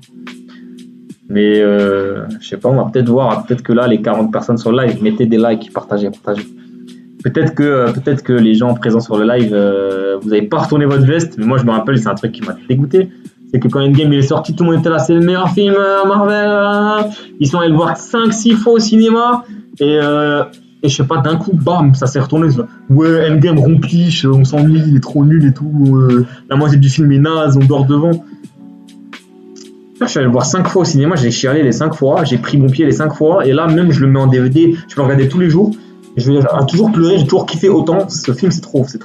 Mais je sais pas, on va peut-être voir, peut-être que là, les 40 personnes sur le live, mettez des likes, partagez. Peut-être que les gens présents sur le live, vous n'avez pas retourné votre veste, mais moi je me rappelle, c'est un truc qui m'a dégoûté. C'est que quand Endgame il est sorti, tout le monde était là, c'est le meilleur film Marvel. Ils sont allés le voir 5-6 fois au cinéma, et je sais pas, d'un coup, bam, ça s'est retourné. Ouais, Endgame rempli, on s'ennuie, il est trop nul et tout. La moitié du film est naze, on dort devant. Je suis allé le voir 5 fois au cinéma, j'ai chialé les 5 fois, j'ai pris mon pied les 5 fois, et là même je le mets en DVD, je peux le regarder tous les jours, et je vais toujours pleurer, j'ai toujours kiffé autant, ce film c'est trop. Ça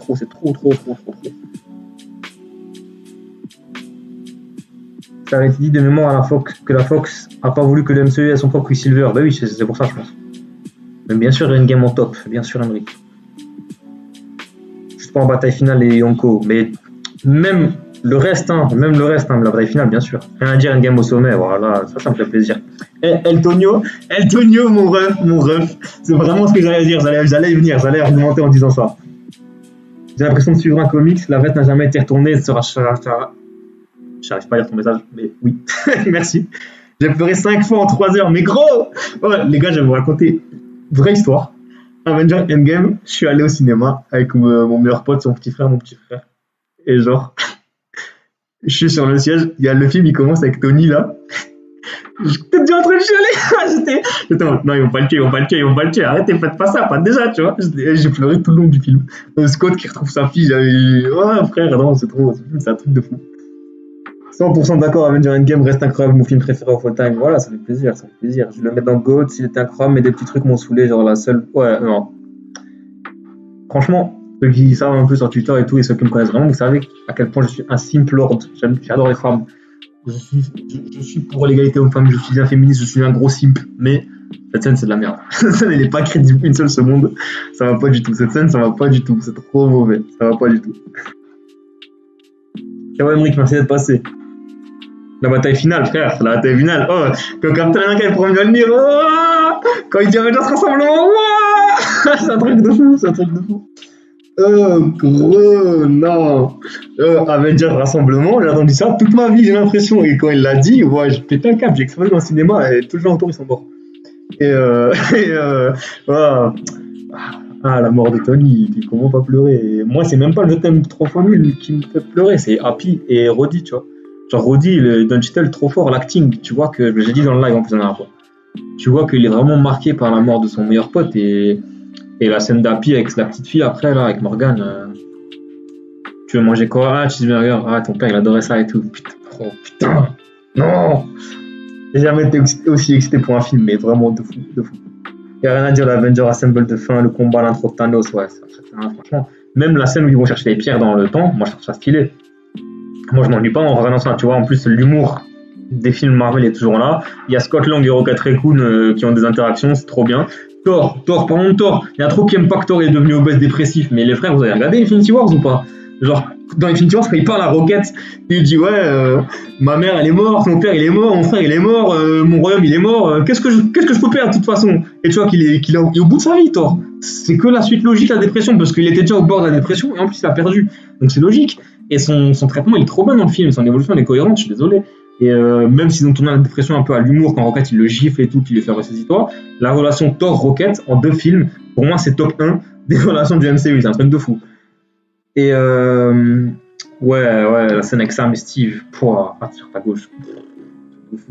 avait été dit de mémoire à la Fox, que la Fox a pas voulu que le MCU ait son propre Quicksilver, bah oui, c'est pour ça je pense. Mais bien sûr il y a une game en top, bien sûr Emmerich. Juste pas en bataille finale et Yonko, mais même le reste, la bataille finale, bien sûr. Rien à dire, une game au sommet, voilà, ça me fait plaisir. El Tonio, mon ref, c'est vraiment ce que j'allais dire, j'allais y venir, j'allais argumenter en disant ça. J'ai l'impression de suivre un comics, la veste n'a jamais été retournée, j'arrive pas à lire ton message, mais oui, merci. J'ai pleuré 5 fois en 3 heures, mais gros! Ouais, les gars, je vais vous raconter une vraie histoire. Avengers Endgame, je suis allé au cinéma avec mon meilleur pote, mon petit frère, et genre... Je suis sur le siège, il y a le film, il commence avec Tony là. J'étais déjà en train de chialer. J'étais en mode, non, ils vont pas le tuer. Arrêtez, faites pas ça, pas déjà, tu vois. J'ai pleuré tout le long du film. Scott qui retrouve sa fille, j'avais. Oh frère, non, c'est trop. Ce film, c'est un truc de fou. 100% d'accord, Avengers Endgame reste incroyable, mon film préféré of all time. Voilà, ça fait plaisir. Je le mets dans GOAT, s'il était incroyable, mais des petits trucs m'ont saoulé, genre la seule. Ouais, non. Franchement. Ceux qui savent un peu sur Twitter et tout, et ceux qui me connaissent vraiment, vous savez à quel point je suis un simple lord. J'adore les femmes. Je suis pour l'égalité homme-femme, je suis un féministe, je suis un gros simp. Mais cette scène, c'est de la merde. Cette scène, elle n'est pas crédible une seule seconde. Ça va pas du tout. Cette scène, ça va pas du tout. C'est trop mauvais. Ça va pas du tout. Ciao, Emmerich, merci d'être passé. La bataille finale, frère. La bataille finale. Oh, quand Captain America est premier Mjolnir. Oh, quand il dit Avengers Rassemblement. Oh, c'est un truc de fou. Oh gros, non. Avengers Rassemblement, j'ai entendu ça toute ma vie, j'ai l'impression. Et quand il l'a dit, ouais, j'ai pété un câble, j'ai explosé dans le cinéma et tous les gens autour ils sont morts. Voilà. Ah, la mort de Tony, comment pas pleurer? Et moi, c'est même pas le thème trop nul qui me fait pleurer, c'est Happy et Roddy, tu vois. Genre Roddy, Don Cheadle, trop fort, l'acting, tu vois que, j'ai dit dans le live en plus, tu vois qu'il est vraiment marqué par la mort de son meilleur pote et la scène d'Happy avec la petite fille après, là, avec Morgan. Tu veux manger quoi? Ah, cheeseburger. Ah, ton père, il adorait ça et tout. Putain. Non! J'ai jamais été aussi excité pour un film, mais vraiment de fou. Il n'y a rien à dire, l'Avenger Assemble de fin, le combat, l'intro de Thanos, ouais, franchement. Même la scène où ils vont chercher les pierres dans le temps, moi, je trouve ça stylé. Moi, je m'ennuie pas en regardant ça, tu vois. En plus, l'humour des films Marvel est toujours là. Il y a Scott Lang et Rocket Raccoon qui ont des interactions, c'est trop bien. Thor, par contre, Thor, il y a trop qui aiment pas que Thor est devenu obèse dépressif, mais les frères, vous avez regardé Infinity Wars ou pas? Genre, dans Infinity Wars, quand il parle à Rocket, il dit ouais, ma mère elle est morte, mon père il est mort, mon frère il est mort, mon royaume il est mort, qu'est-ce que je peux perdre de toute façon? Et tu vois qu'il est au bout de sa vie, Thor. C'est que la suite logique, la dépression, parce qu'il était déjà au bord de la dépression et en plus il a perdu. Donc c'est logique. Et son traitement il est trop bien dans le film, son évolution elle est cohérente, je suis désolé. Et même s'ils ont tourné la dépression un peu à l'humour, quand Rocket il le gifle et tout, qu'il lui fait ressaisis-toi, la relation Thor-Rocket en 2 films, pour moi c'est top 1 des relations du MCU, c'est un truc de fou. Et Ouais, la scène avec Sam et Steve, pouah, sur ta gauche.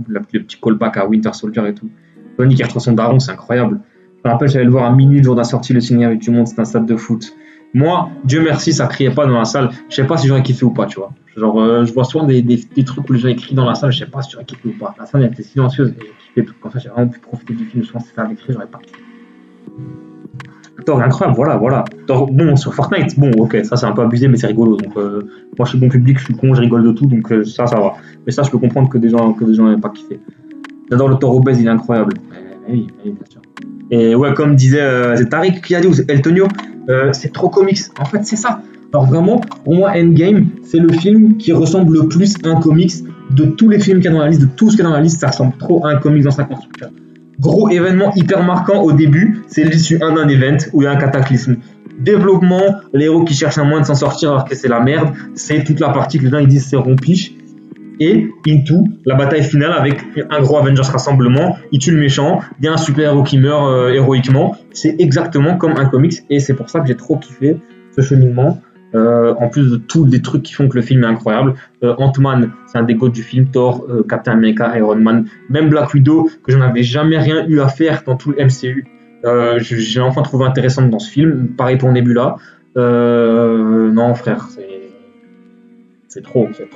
Le petit callback à Winter Soldier et tout. Tony qui retrouve son daron, c'est incroyable. Je me rappelle, j'allais le voir à minuit le jour de la sortie, le cinéma avec du monde, c'était un stade de foot. Moi, Dieu merci, ça criait pas dans la salle. Je sais pas si j'aurais kiffé ou pas, tu vois. Genre, je vois souvent des trucs où les gens crient dans la salle, je sais pas si j'aurais kiffé ou pas. La salle elle était silencieuse et j'ai kiffé, parce qu'en fait, j'ai vraiment pu profiter du film. Souvent, c'était avec cri, j'aurais pas kiffé. Thor, incroyable, voilà. Thor, bon, sur Fortnite, bon, ok, ça c'est un peu abusé, mais c'est rigolo. Donc, moi, je suis bon public, je suis con, je rigole de tout, donc ça va. Mais ça, je peux comprendre que des gens n'aient pas kiffé. J'adore le Thor obèse, il est incroyable. Oui, bien sûr. Et ouais, comme disait, c'est Tariq qui a dit, ou c'est Eltonio, c'est trop comics. En fait, c'est ça. Alors vraiment, pour moi, Endgame, c'est le film qui ressemble le plus à un comics de tous les films qu'il y a dans la liste, de tout ce qu'il y a dans la liste, ça ressemble trop à un comics dans sa construction. Gros événement hyper marquant au début, c'est l'issue d'un event où il y a un cataclysme. Développement, les héros qui cherchent un moyen de s'en sortir alors que c'est la merde, c'est toute la partie que les gens ils disent c'est rompiche. Et into la bataille finale avec un gros Avengers rassemblement, il tue le méchant, il y a un super héros qui meurt héroïquement. C'est exactement comme un comics et c'est pour ça que j'ai trop kiffé ce cheminement. En plus de tous les trucs qui font que le film est incroyable. Ant-Man, c'est un des goats du film. Thor, Captain America, Iron Man, même Black Widow, que je n'avais jamais rien eu à faire dans tout le MCU. J'ai enfin trouvé intéressante dans ce film. Pareil pour Nebula. Non, frère, c'est trop. C'est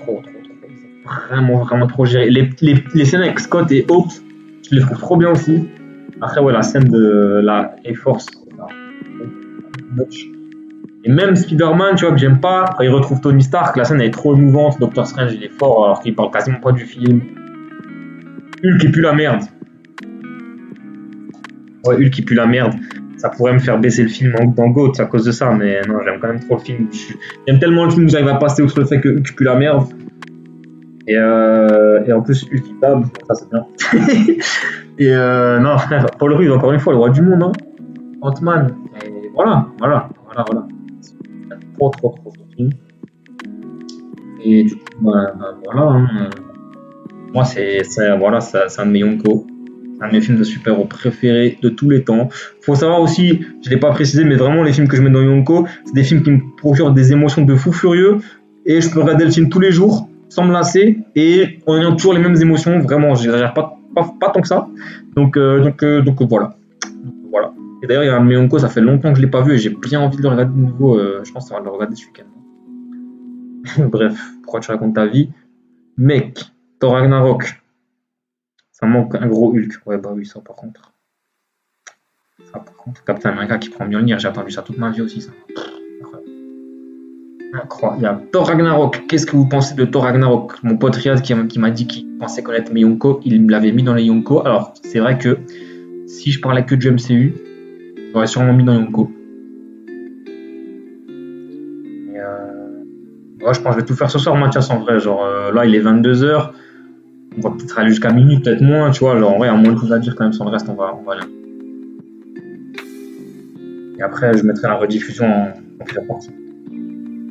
vraiment trop géré. Les scènes avec Scott et Hope, je les trouve trop bien aussi. Après, ouais, la scène de la Air Force, et même Spider-Man, tu vois, que j'aime pas, quand il retrouve Tony Stark, la scène elle est trop émouvante, Doctor Strange il est fort alors qu'il parle quasiment pas du film. Hulk qui pue la merde. Ouais, Hulk qui pue la merde. Ça pourrait me faire baisser le film dans GOAT à cause de ça, mais non, j'aime quand même trop le film. J'aime tellement le film que j'arrive à passer outre le fait que Hulk pue la merde. Et en plus, Hulk il tape, ça c'est bien. Et non, frère, Paul Rudd, encore une fois, le roi du monde, hein. Ant-Man, et voilà. Trop ce film. Et du coup, voilà. Hein. Moi, voilà, c'est un de mes Yonko. C'est un de mes films de super-héros préférés de tous les temps. Faut savoir aussi, je l'ai pas précisé, mais vraiment, les films que je mets dans Yonko, c'est des films qui me procurent des émotions de fou furieux. Et je peux regarder le film tous les jours, sans me lasser, et en ayant toujours les mêmes émotions. Vraiment, j'exagère pas tant que ça. Donc voilà. Et d'ailleurs, il y a un de mes Yonko, ça fait longtemps que je l'ai pas vu, et j'ai bien envie de le regarder de nouveau. Je pense que ça va le regarder ce week-end. Bref, pourquoi tu racontes ta vie? Mec, Thor Ragnarok, ça manque un gros Hulk. Ouais, bah oui, ça par contre. Captain America qui prend Mjolnir, j'ai attendu ça toute ma vie aussi, ça. Incroyable. Thor Ragnarok, qu'est-ce que vous pensez de Thor Ragnarok? Mon pote Riyad qui m'a dit qu'il pensait connaître mes Yonko, il me l'avait mis dans les Yonko. Alors, c'est vrai que si je parlais que du MCU, j'aurais sûrement mis dans Yonko. Ouais, je pense que je vais tout faire ce soir, Mathias, en vrai. Genre, là, il est 22h. On va peut-être aller jusqu'à minuit, peut-être moins, tu vois. Genre, en vrai, il y a moins de choses à dire quand même sur le reste, on va aller. Et après, je mettrai la rediffusion en plusieurs parties.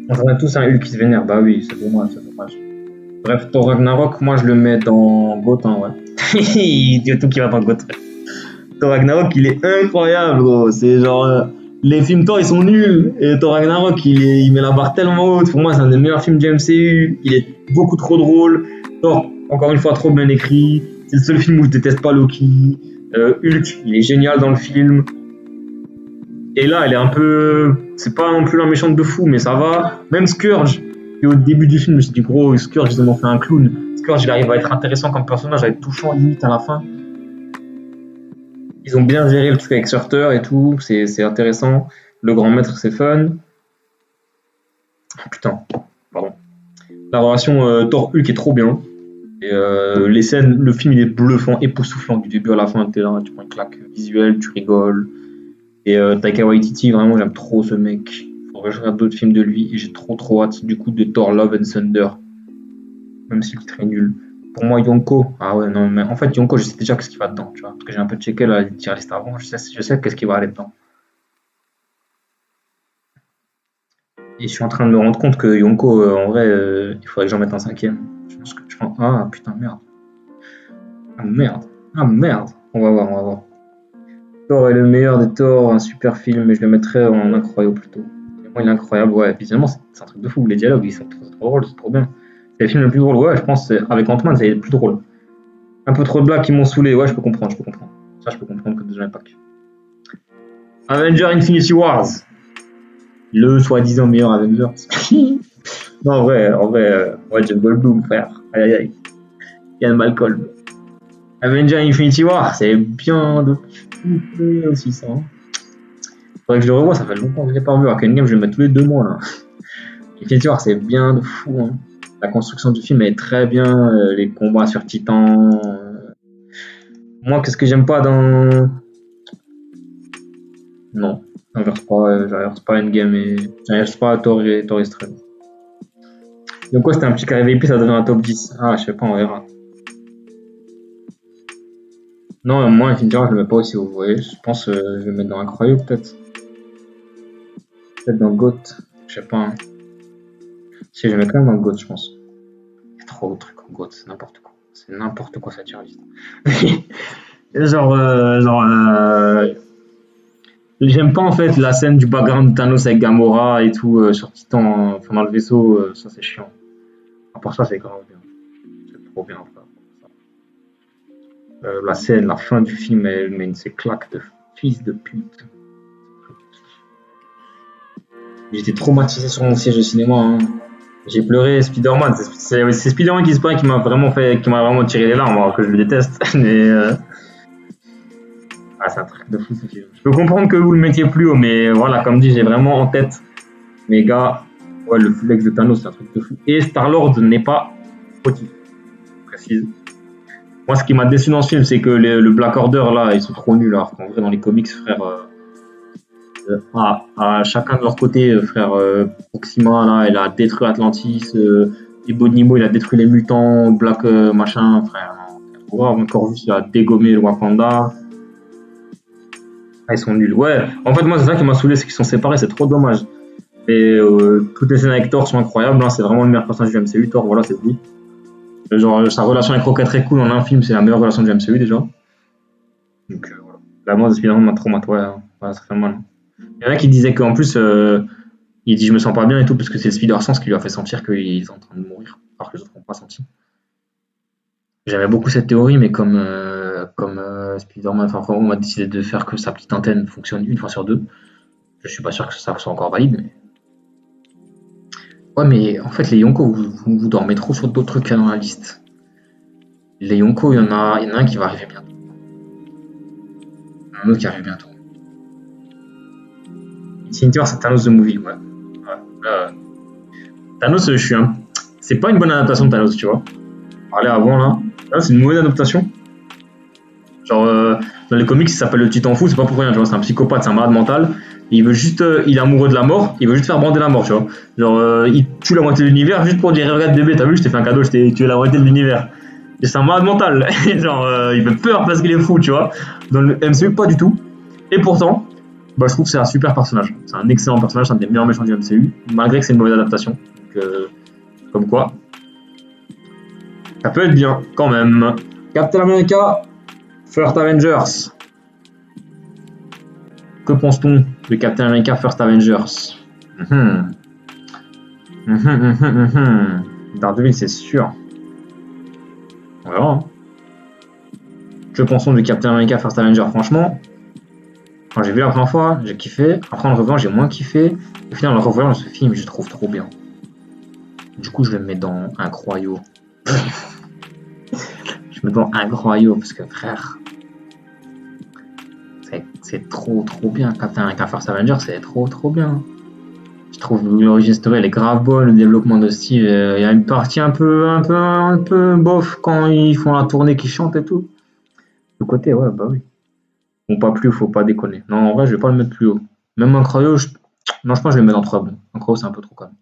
On aurait tous un Hulk qui se vénère. Bah oui, c'est dommage. Bref, Thor Ragnarok, moi, je le mets dans GOAT, hein, ouais. Il y a tout qui va dans GOAT. Thor Ragnarok, il est incroyable, gros. C'est genre... les films Thor, ils sont nuls. Et Thor Ragnarok, il met la barre tellement haute. Pour moi, c'est un des meilleurs films du MCU. Il est beaucoup trop drôle. Thor, encore une fois, trop bien écrit. C'est le seul film où je déteste pas Loki. Hulk, il est génial dans le film. Et là, elle est un peu... C'est pas non plus la méchante de fou, mais ça va. Même Scourge, qui au début du film, je me suis dit, gros, Scourge, ils en ont fait un clown. Scourge, il arrive à être intéressant comme personnage, à être touchant limite à la fin. Ils ont bien géré le truc avec Surtur et tout, c'est intéressant. Le grand maître, c'est fun. Putain, pardon. La relation Thor-Hulk est trop bien. Et les scènes, le film, il est bluffant, époustouflant du début à la fin. T'es là, tu prends une claque visuelle, tu rigoles. Et Taika Waititi, vraiment, j'aime trop ce mec. Faudrait que je regarde d'autres films de lui. Et j'ai trop hâte du coup de Thor Love and Thunder. Même s'il est très nul. Pour moi, Yonko, ah ouais, non, mais en fait, Yonko, je sais déjà ce qu'il va dedans, tu vois. Parce que j'ai un peu checké la tier list avant, je sais qu'est-ce qui va aller dedans. Et je suis en train de me rendre compte que Yonko, en vrai, il faudrait que j'en mette un cinquième. Je pense que je pense. Ah putain, merde. Ah merde. On va voir. Thor est le meilleur des Thor, un super film, mais je le mettrais en incroyable plutôt. Ouais, il est incroyable, ouais. Visuellement, c'est un truc de fou. Les dialogues, ils sont trop drôles, c'est trop bien. C'est le film le plus drôle, ouais, je pense, avec Ant-Man, c'est le plus drôle. Un peu trop de blagues qui m'ont saoulé, ouais, je peux comprendre, je peux comprendre. Ça, je peux comprendre que des gens n'aiment pas que. Avenger Infinity Wars. Le soi-disant meilleur Avengers. Non, ouais, Jeff Goldblum, frère. Aïe, aïe, aïe. Ian Malcolm. Avenger Infinity War, c'est bien de fou aussi, ça. Hein. Faudrait que je le revoie, ça fait longtemps que je l'ai pas revu. Alors qu'Endgame, je vais le mettre tous les 2 mois, là. Infinity War, c'est bien de fou. Hein. La construction du film est très bien. Les combats sur Titan. Moi, qu'est-ce que j'aime pas dans. Non, j'inverse pas Endgame et. J'inverse pas Thor et Thor Strand. Donc, quoi, c'était un petit carré VIP, ça devient un top 10. Ah, je sais pas, on verra. Non, moi, Infinity War, je le mets pas aussi, vous voyez. Je pense je vais le mettre dans Incroyable, peut-être. Peut-être dans GOAT. Je sais pas. Hein. Si, je le mets quand même dans GOAT, je pense. Il y a trop de trucs en GOAT, c'est n'importe quoi. C'est n'importe quoi, cette tier list. J'aime pas en fait la scène du background de Thanos avec Gamora et tout sur Titan pendant le vaisseau, ça c'est chiant. À part ça, c'est grave bien. C'est trop bien, frère. La scène, la fin du film, elle met une ses claques de fils de pute. J'étais traumatisé sur mon siège de cinéma. Hein. J'ai pleuré Spider-Man. C'est Spider-Man qui se plaint qui m'a vraiment tiré les larmes, alors que je le déteste. Mais c'est un truc de fou ce film. Je peux comprendre que vous le mettiez plus haut, mais voilà, comme dit, j'ai vraiment en tête. Mais gars, ouais, le flex de Thanos, c'est un truc de fou. Et Star-Lord n'est pas fautif, précise. Moi, ce qui m'a déçu dans ce film, c'est que le Black Order, là, ils sont trop nuls. Alors qu'en vrai, dans les comics, frère, à chacun de leur côté, frère, Proxima, là, elle a détruit Atlantis. Ebonimo, il a détruit les mutants. Black, machin, frère. Encore vu, il a dégommé le Wakanda. Ah, ils sont nuls. Ouais, en fait, moi, c'est ça qui m'a saoulé, c'est qu'ils sont séparés, c'est trop dommage. Et toutes les scènes avec Thor sont incroyables. Hein, c'est vraiment le meilleur personnage du MCU. Thor, voilà, c'est lui. Genre, sa relation avec Rocket est très cool. En un film, c'est la meilleure relation du MCU déjà. Donc, voilà. La mort de Spider-Man m'a trop mat. Ouais, ça fait mal. Il y en a qui disaient qu'en plus, il dit je me sens pas bien et tout, parce que c'est le Spider-Sense qui lui a fait sentir qu'il est en train de mourir, alors que les autres n'ont pas senti. J'aimais beaucoup cette théorie, mais comme Spider-Man, enfin, on m'a décidé de faire que sa petite antenne fonctionne une fois sur deux. Je suis pas sûr que ça soit encore valide, mais. Ouais, mais en fait, les Yonko, vous dormez trop sur d'autres trucs qu'il y a dans la liste. Les Yonko, il y en a un qui va arriver bientôt. Un autre qui arrive bientôt. Infinity War, c'est Thanos the Movie, ouais. Thanos, c'est pas une bonne adaptation de Thanos, tu vois. On parlait avant, là. Thanos, c'est une mauvaise adaptation. Genre, dans les comics, il s'appelle le Titan Fou, c'est pas pour rien, tu vois. C'est un psychopathe, c'est un malade mental. Il veut juste, il est amoureux de la mort, il veut juste faire bander la mort, tu vois. Genre, il tue la moitié de l'univers juste pour dire regarde bébé, t'as vu, je t'ai fait un cadeau, je t'ai tué la moitié de l'univers. Et c'est un malade mental. Genre, il fait peur parce qu'il est fou, tu vois. Dans le MCU, pas du tout. Et pourtant, je trouve que c'est un super personnage. C'est un excellent personnage, c'est un des meilleurs méchants du MCU, malgré que c'est une mauvaise adaptation. Donc, comme quoi, ça peut être bien, quand même. Captain America, First Avengers. Que pense-t-on de Captain America First Avengers? Daredevil, c'est sûr. On verra. Hein. Que pense-t-on de Captain America First Avengers? Franchement, quand j'ai vu la première fois, j'ai kiffé. Après, en le revoyant, j'ai moins kiffé. Au final, en le revoyant, ce film, je trouve trop bien. Du coup, je vais me mettre dans Incroyable. Je me mets dans Incroyable parce que, frère, c'est trop bien. Captain America First Avengers, c'est trop bien. Je trouve l'origine story, elle est grave bonne. Le développement de Steve, il y a une partie un peu bof quand ils font la tournée, qu'ils chantent et tout. Le côté, ouais, bah oui. Bon, pas plus, faut pas déconner. Non, en vrai, je vais pas le mettre plus haut. Même Incroyable, je pense que je vais le mettre en 3 bon. Incroyable, c'est un peu trop quand même.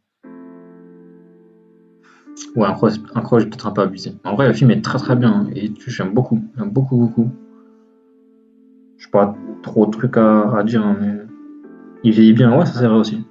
Ouais, Incroyable, j'ai peut-être un peu abusé. En vrai, le film est très bien. Hein, et j'aime beaucoup. J'aime beaucoup. Je sais pas trop de trucs à dire, hein, mais il vieillit bien. Ouais, ça c'est vrai aussi.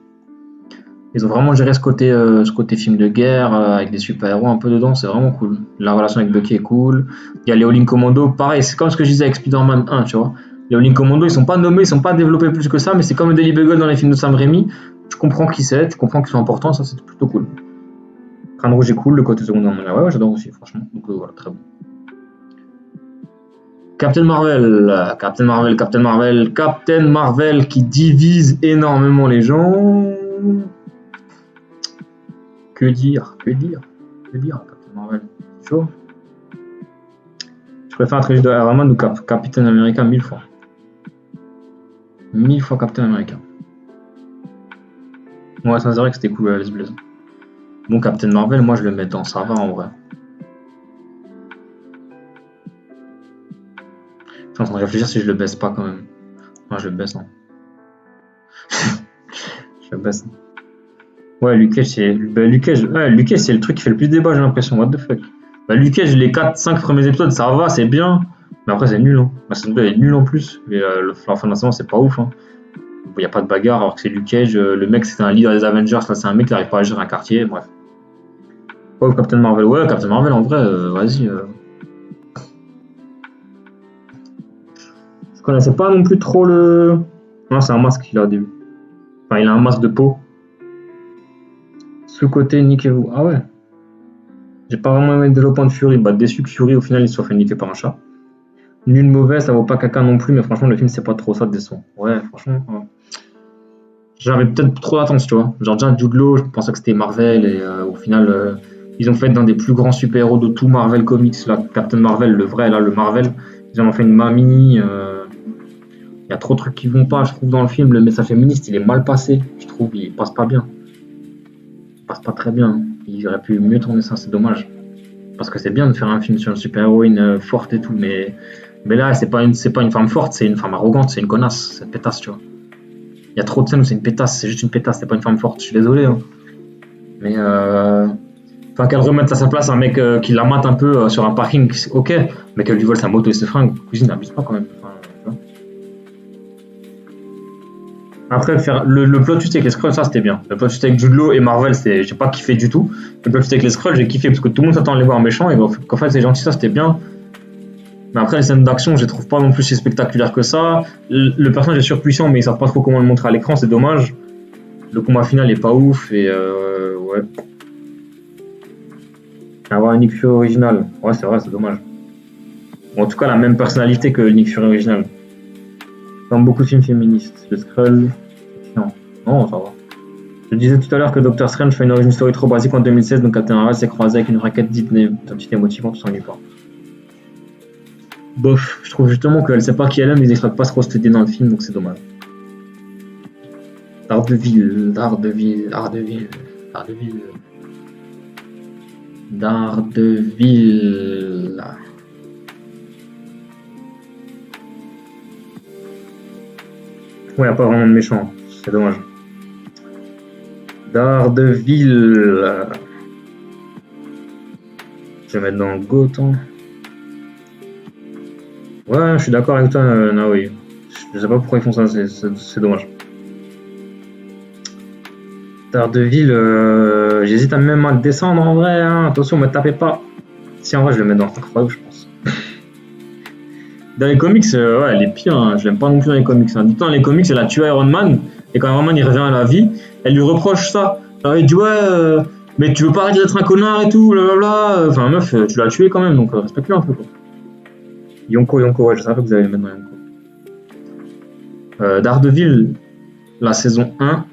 Ils ont vraiment géré ce côté film de guerre avec des super-héros un peu dedans, c'est vraiment cool. La relation avec Bucky est cool. Il y a les All-In Commando, pareil, c'est comme ce que je disais avec Spider-Man 1, tu vois. Les All-In Commando, ils sont pas nommés, ils sont pas développés plus que ça, mais c'est comme le Daily Bugle dans les films de Sam Raimi. tu comprends qui c'est, tu comprends qu'ils sont importants, ça c'est plutôt cool. Crâne rouge est cool, le côté secondaire, ouais, j'adore aussi, franchement. Donc voilà, très bon. Captain Marvel qui divise énormément les gens. Que dire, Captain Marvel, c'est chaud. Je préfère un trilogie de Iron Man ou Captain America 1000 fois. 1000 fois Captain America. Ouais, ça c'est vrai que c'était cool, les Blaze. Bon, Captain Marvel, moi je le mets dans ça va en vrai. Je suis en train de réfléchir si je le baisse pas quand même. Non, je le baisse, non. Je le baisse. Ouais, Luke Cage, c'est le truc qui fait le plus débat, j'ai l'impression. What the fuck. Bah, Luke Cage, les 4-5 premiers épisodes, ça va, c'est bien. Mais après, c'est nul. Hein. La saison 2 est nulle en plus. Et la fin de la saison, c'est pas ouf. Hein. Il n'y a pas de bagarre alors que c'est Luke Cage. Le mec, c'était un leader des Avengers. Là, c'est un mec qui n'arrive pas à gérer un quartier. Bref. Oh, Captain Marvel. Ouais, Captain Marvel, en vrai, vas-y. Je connaissais pas non plus trop le. Non, c'est un masque qu'il a au début. Enfin, il a un masque de peau. Sous-côté, niquez-vous. Ah ouais. J'ai pas vraiment aimé le développement de Fury. Bah, déçu que Fury, au final, il se soit fait niquer par un chat. Nul mauvais, ça vaut pas caca non plus, mais franchement, le film, c'est pas trop ça de décevant. Ouais, franchement. Ouais. J'avais peut-être trop d'attente, tu vois. Genre, déjà, Jude Law, je pensais que c'était Marvel, et au final, ils ont fait d'un des plus grands super-héros de tout Marvel Comics, là, Captain Marvel, le vrai, là, le Marvel. Ils en ont fait une mamie. Il y a trop de trucs qui vont pas, je trouve, dans le film. Le message féministe, il est mal passé, je trouve, il passe pas bien. Il passe pas très bien. Il aurait pu mieux tourner ça, c'est dommage. Parce que c'est bien de faire un film sur une super-héroïne forte et tout, mais là, c'est pas une femme forte, c'est une femme arrogante, c'est une connasse, c'est une pétasse, tu vois. Il y a trop de scènes où c'est une pétasse, c'est juste une pétasse, c'est pas une femme forte, je suis désolé. Hein. Mais enfin, qu'elle remette à sa place un mec qui la mate un peu sur un parking, ok, mais qu'elle lui vole sa moto et ses fringues, cousine, n'abuse pas quand même. Enfin, après, faire le plot twist avec les Skrulls, ça c'était bien. Le plot twist avec Jude Law et Marvel, j'ai pas kiffé du tout. Le plot twist avec les Skrulls, j'ai kiffé parce que tout le monde s'attend à les voir méchants et qu'en fait c'est gentil, ça c'était bien. Mais après, les scènes d'action, je les trouve pas non plus si spectaculaires que ça. Le personnage est surpuissant, mais ils savent pas trop comment le montrer à l'écran, c'est dommage. Le combat final est pas ouf et ouais. Avoir un Nick Fury original, ouais, c'est vrai, c'est dommage. Bon, en tout cas, la même personnalité que le Nick Fury original. Comme beaucoup de films féministes, le Skrull. Non, ça va. Je disais tout à l'heure que Doctor Strange fait une origin story trop basique en 2016, donc Captain Marvel s'est croisé avec une raquette dite un petit émotivant, tout s'ennuie pas. Bof, je trouve justement qu'elle sait pas qui elle est, mais ils exploitent pas trop cette idée dans le film, donc c'est dommage. Daredevil. Ouais, y'a pas vraiment de méchant, c'est dommage. Daredevil. Je vais mettre dans Gotham. Ouais, je suis d'accord avec toi, Naoui. Je sais pas pourquoi ils font ça, c'est dommage. Daredevil, j'hésite même à le descendre en vrai, hein. Attention, me tapez pas. Si en vrai, je le mets dans Incroyable, je pense. Dans les comics, ouais, elle est pire, hein. Je l'aime pas non plus dans les comics. Hein. Du temps, dans les comics, elle a tué Iron Man, et quand Iron Man il revient à la vie, elle lui reproche ça. Alors, il dit ouais, mais tu veux pas arrêter d'être un connard et tout, blablabla. Enfin, meuf, tu l'as tué quand même, donc respecte-le un peu, quoi. Yonko, ouais, je savais que vous allez le mettre dans Yonko. Daredevil, la saison 1,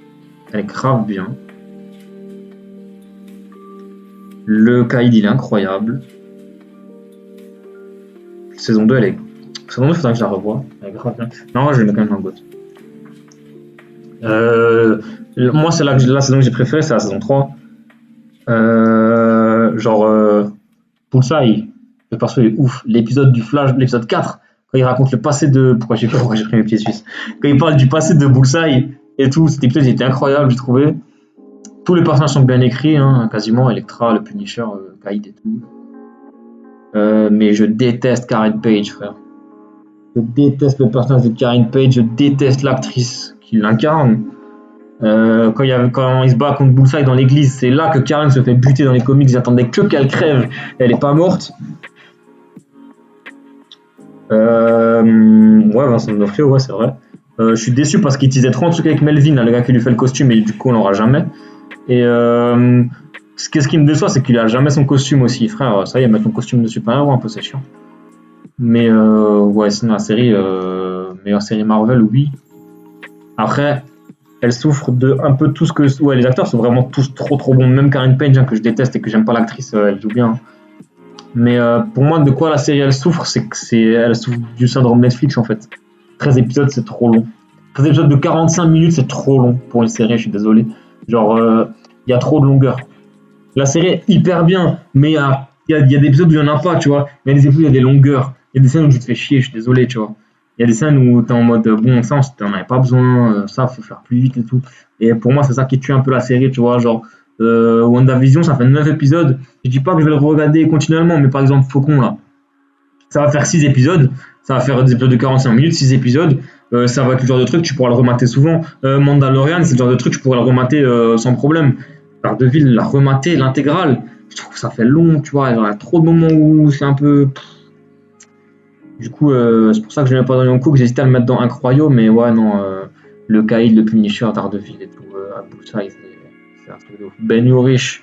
elle est grave bien. Le Kaïd, il est incroyable. Saison 2, elle est. Saison 2, il faudrait que je la revoie. Elle est grave bien. Non, je vais le mettre quand même dans le GOAT. Moi, c'est la saison que j'ai préférée, c'est la saison 3. Bullseye, le perso est ouf. L'épisode du Flash, l'épisode 4, quand il raconte le passé de. Pourquoi j'ai pris mes pieds suisses. Quand il parle du passé de Bullseye et tout, cet épisode il était incroyable, j'ai trouvé. Tous les personnages sont bien écrits, hein, quasiment. Elektra, le Punisher, Kaïd et tout. Mais je déteste Karen Page, frère. Je déteste le personnage de Karen Page, je déteste l'actrice qui l'incarne. Quand il se bat contre Bullseye dans l'église, c'est là que Karen se fait buter dans les comics. J'attendais que qu'elle crève, elle est pas morte. Ouais, Vincent D'Onofrio, ouais, c'est vrai. Je suis déçu parce qu'il disait trop un truc avec Melvin, là, le gars qui lui fait le costume, et du coup on l'aura jamais. Et ce qui me déçoit, c'est qu'il a jamais son costume aussi, frère. Ça y est, mettre ton costume de super-héros un peu, c'est chiant. Mais ouais, sinon la série, meilleure série Marvel, oui. Après, elle souffre de un peu tout ce que. Ouais, les acteurs sont vraiment tous trop bons. Même Karen Page, hein, que je déteste et que j'aime pas l'actrice, elle joue bien. Mais pour moi, de quoi la série elle souffre, c'est que elle souffre du syndrome Netflix en fait. 13 épisodes, c'est trop long. 13 épisodes de 45 minutes, c'est trop long pour une série, je suis désolé. Genre, il y a trop de longueur. La série est hyper bien, mais il y a des épisodes où il n'y en a pas, tu vois. Il y a des épisodes où il y a des longueurs. Il y a des scènes où tu te fais chier, je suis désolé, tu vois. Il y a des scènes où tu es en mode, bon, ça, t'en avais pas besoin, ça, faut faire plus vite et tout. Et pour moi, c'est ça qui tue un peu la série, tu vois. Genre, WandaVision, ça fait 9 épisodes. Je dis pas que je vais le regarder continuellement, mais par exemple, Faucon, là, ça va faire 6 épisodes. Ça va faire des épisodes de 45 minutes, 6 épisodes. Ça va être le genre de truc, tu pourras le remater souvent. Mandalorian, c'est le genre de truc, tu pourras le remater sans problème. Daredevil, la remater, l'intégrale, je trouve que ça fait long, tu vois. Il y a trop de moments où c'est un peu. Du coup, c'est pour ça que je ne l'ai pas dans Yonko, que j'hésitais à le mettre dans Incroyable, mais ouais, non, le Kaïd, le Punisher, Daredevil et tout, Abu Sai, c'est un truc de ouf. Ben Urich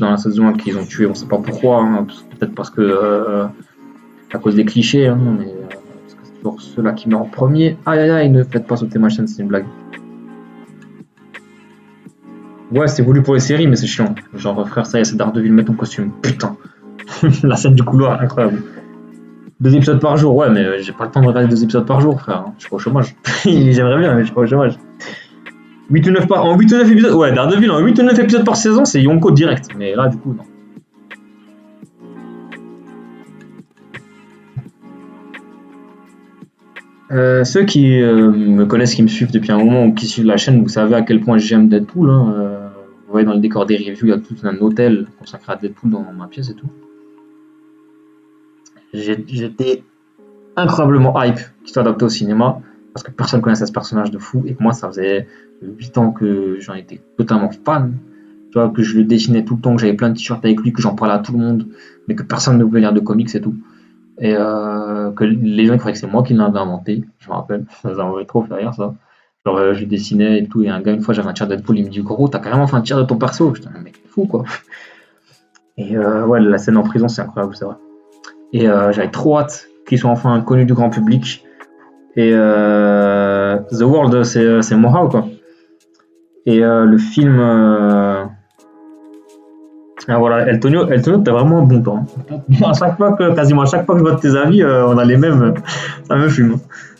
dans la saison 1 qu'ils ont tué, on sait pas pourquoi, hein, peut-être parce que à cause des clichés, hein, mais parce que c'est toujours ceux-là qui meurent en premier. Aïe aïe aïe, ne faites pas sauter ma chaîne, c'est une blague. Ouais, c'est voulu pour les séries, mais c'est chiant. Genre, frère, ça y est, c'est Daredevil, mets ton costume, putain. La scène du couloir, incroyable. 2 épisodes par jour, ouais, mais j'ai pas le temps de regarder 2 épisodes par jour, frère. Je suis pas au chômage. J'aimerais bien, mais je suis pas au chômage. 8 ou 9 en 8 ou 9 épisodes, ouais, Daredevil en 8 ou 9 épisodes par saison, c'est Yonko direct. Mais là, du coup, non. Ceux qui me connaissent, qui me suivent depuis un moment ou qui suivent la chaîne, vous savez à quel point j'aime Deadpool. Hein. Vous voyez dans le décor des reviews, il y a tout un hôtel consacré à Deadpool dans ma pièce et tout. J'étais incroyablement hype qu'il soit adapté au cinéma parce que personne connaissait ce personnage de fou et que moi ça faisait 8 ans que j'en étais totalement fan, tu vois, que je le dessinais tout le temps, que j'avais plein de t-shirts avec lui, que j'en parlais à tout le monde, mais que personne ne voulait lire de comics et tout. Et que les gens croyaient que c'est moi qui l'avais inventé, je me rappelle, ça m'avait trop fait rire ça. Genre je dessinais et tout, et un gars une fois j'avais un tir Deadpool, il me dit gros t'as carrément fait un tir de ton perso, je dis mec t'es fou quoi. Et ouais la scène en prison c'est incroyable, c'est vrai. Et j'avais trop hâte qu'ils soient enfin connus du grand public. Et The World, c'est Mohawk, quoi. Et le film. Ah, voilà, Eltonio, t'as vraiment un bon temps. Quasiment à chaque fois que je vois tes avis, on a les mêmes. Ça me fume.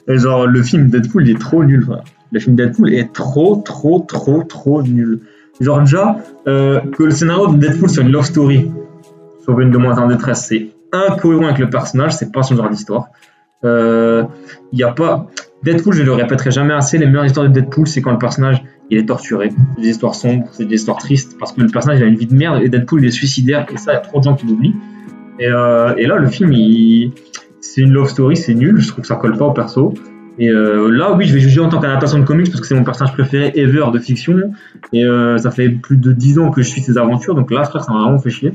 Et genre, le film Deadpool, il est trop nul, frère. Le film Deadpool est trop nul. Genre, déjà, que le scénario de Deadpool soit une love story, sauver une demoiselle en détresse, c'est incohérent avec le personnage, c'est pas son genre d'histoire. Y a pas. Deadpool, je le répéterai jamais assez, les meilleures histoires de Deadpool, c'est quand le personnage il est torturé. C'est des histoires sombres, c'est des histoires tristes, parce que le personnage il a une vie de merde et Deadpool il est suicidaire, et ça, il y a trop de gens qui l'oublient. Et là, le film, c'est une love story, c'est nul, je trouve que ça colle pas au perso. Et là, oui, je vais juger en tant qu'adaptation de comics parce que c'est mon personnage préféré ever de fiction. Et ça fait plus de 10 ans que je suis ses aventures, donc là, frère, ça m'a vraiment fait chier.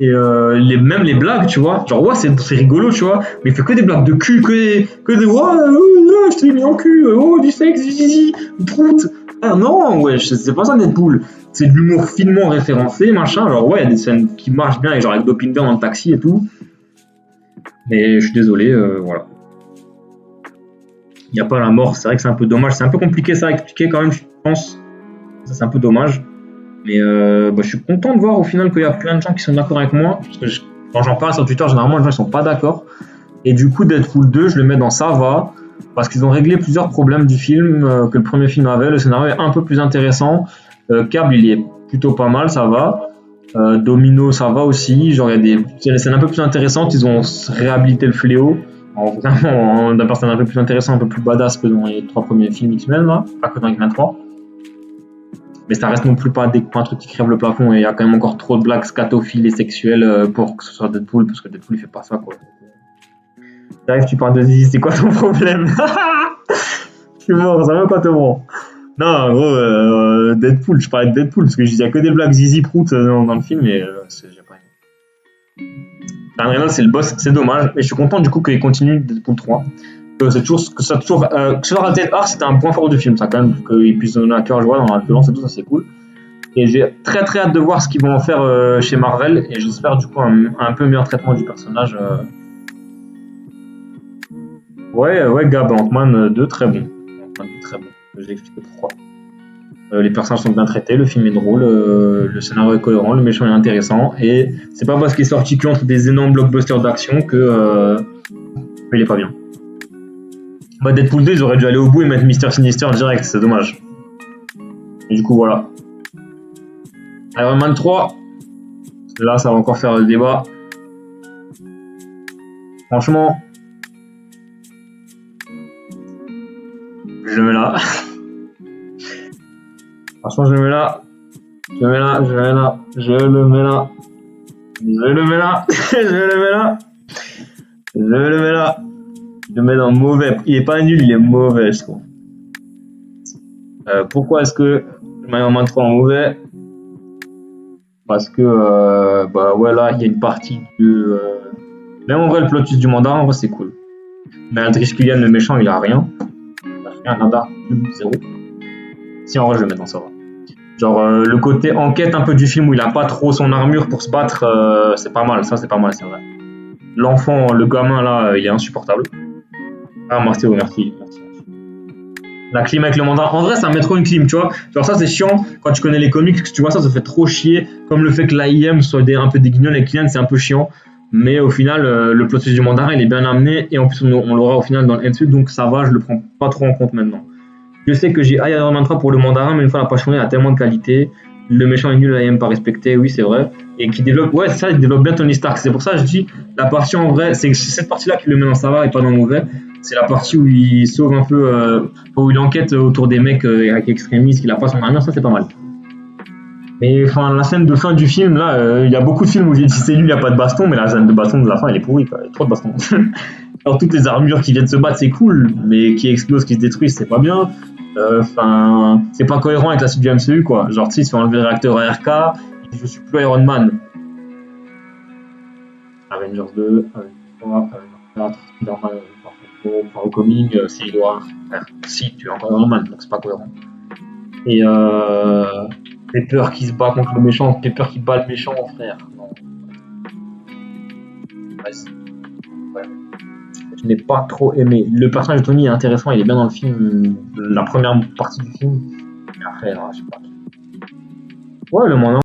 Et même les blagues, tu vois, genre ouais, c'est rigolo, tu vois, mais il fait que des blagues de cul, que des ouais, je t'ai mis en cul, oh, du sexe, du zizi, prout. Ah non, ouais, c'est pas ça Deadpool. C'est de l'humour finement référencé, machin. Genre ouais, il y a des scènes qui marchent bien, genre avec Dopinder dans le taxi et tout. Mais je suis désolé, voilà. Il n'y a pas la mort, c'est vrai que c'est un peu dommage. C'est un peu compliqué ça à expliquer quand même, je pense. Ça, c'est un peu dommage. Mais je suis content de voir au final qu'il y a plein de gens qui sont d'accord avec moi. Parce que quand j'en parle sur Twitter, généralement les gens ne sont pas d'accord. Et du coup, Deadpool 2, je le mets dans ça va. Parce qu'ils ont réglé plusieurs problèmes du film que le premier film avait. Le scénario est un peu plus intéressant. Cable, il est plutôt pas mal, ça va. Domino, ça va aussi. Genre, il y a des scènes un peu plus intéressantes. Ils ont réhabilité le fléau. Vraiment, d'un personnage un peu plus intéressant, un peu plus badass que dans les 3 premiers films X-Men, là. Pas que dans X-Men 3. Mais ça reste non plus pas un truc qui crève le plafond et il y a quand même encore trop de blagues scatophiles et sexuelles pour que ce soit Deadpool, parce que Deadpool il fait pas ça quoi. T'arrives, tu parles de Zizi, c'est quoi ton problème? Je suis mort, ça va pas te voir. Non, en gros, Deadpool, je parlais de Deadpool parce que je disais que des blagues Zizi Prout dans le film et j'ai pas aimé. Ryan Reynolds c'est le boss, c'est dommage, mais je suis content du coup qu'il continue Deadpool 3. C'est toujours que ça toujours que ce soit rated R, c'était un point fort du film, ça quand même, qu'ils puissent donner un cœur joie dans la violence et tout ça, c'est cool. Et j'ai très hâte de voir ce qu'ils vont en faire chez Marvel, et j'espère du coup un peu meilleur traitement du personnage. Ouais, Gab, Ant-Man 2, très bon. Ant-Man 2, très bon. Je vais expliquer pourquoi. Les personnages sont bien traités, le film est drôle, le scénario est cohérent, le méchant est intéressant, et c'est pas parce qu'il est sorti qu'entre des énormes blockbusters d'action que il est pas bien. Bah, Deadpool 2, ils auraient dû aller au bout et mettre Mr. Sinister direct, c'est dommage. Et du coup, voilà. Iron Man 3, là, ça va encore faire le débat. Franchement, je le mets là. Franchement, je le mets là. Je le mets là. Je le mets là. Je le mets dans mauvais. Il est pas nul, il est mauvais, je trouve. Pourquoi est-ce que je mets Iron Man 3 en mauvais? Parce que, bah ouais, là, il y a une partie de. Même en vrai, le plot twist du mandarin, en vrai, c'est cool. Mais Aldrich Killian, le méchant, il a rien. Il a rien, nada, zéro. Si, en vrai, je le mets dans ça. Genre, le côté enquête un peu du film où il a pas trop son armure pour se battre, c'est pas mal, ça, c'est pas mal, c'est vrai. L'enfant, le gamin, là, il est insupportable. Ah, merci. La clim avec le mandarin. En vrai, ça met trop une clim, tu vois. Genre, ça, c'est chiant. Quand tu connais les comics, tu vois ça fait trop chier. Comme le fait que l'AIM soit un peu des guignols avec Kylian, c'est un peu chiant. Mais au final, le plot twist du mandarin, il est bien amené. Et en plus, on l'aura au final dans le MCU. Donc, ça va, je le prends pas trop en compte maintenant. Je sais que j'ai Iron Man 3 pour le mandarin, mais une fois la page tournée, il a tellement de qualité. Le méchant est nul, l'AIM pas respecté, oui, c'est vrai. Et qui développe, ouais, c'est ça, il développe bien Tony Stark. C'est pour ça que je dis, la partie en vrai, c'est cette partie-là qui le met dans ça va et pas dans le mauvais. C'est la partie où il sauve un peu, où il enquête autour des mecs avec extrémistes, qu'il a pas son armure, ça c'est pas mal. Mais enfin, la scène de fin du film, là, il y a beaucoup de films où j'ai dit c'est lui, il n'y a pas de baston, mais la scène de baston de la fin, elle est pourrie, quoi. Il y a trop de bastons. Alors, toutes les armures qui viennent se battre, c'est cool, mais qui explosent, qui se détruisent, c'est pas bien. Enfin, c'est pas cohérent avec la suite du MCU, quoi. Genre, tu sais, il se fait enlever le réacteur ARK, il dit je suis plus Iron Man. Avengers 2, Avengers 3, Avengers 4, Spider-Man, Homecoming, Civil War. Si, tu es encore Iron Man, donc c'est pas cohérent. Et Pepper qui se bat contre le méchant, Pepper qui bat le méchant, frère. Non. Ouais. Je n'ai pas trop aimé. Le personnage de Tony est intéressant, il est bien dans le film, la première partie du film. Et après, je sais pas. Ouais, le moins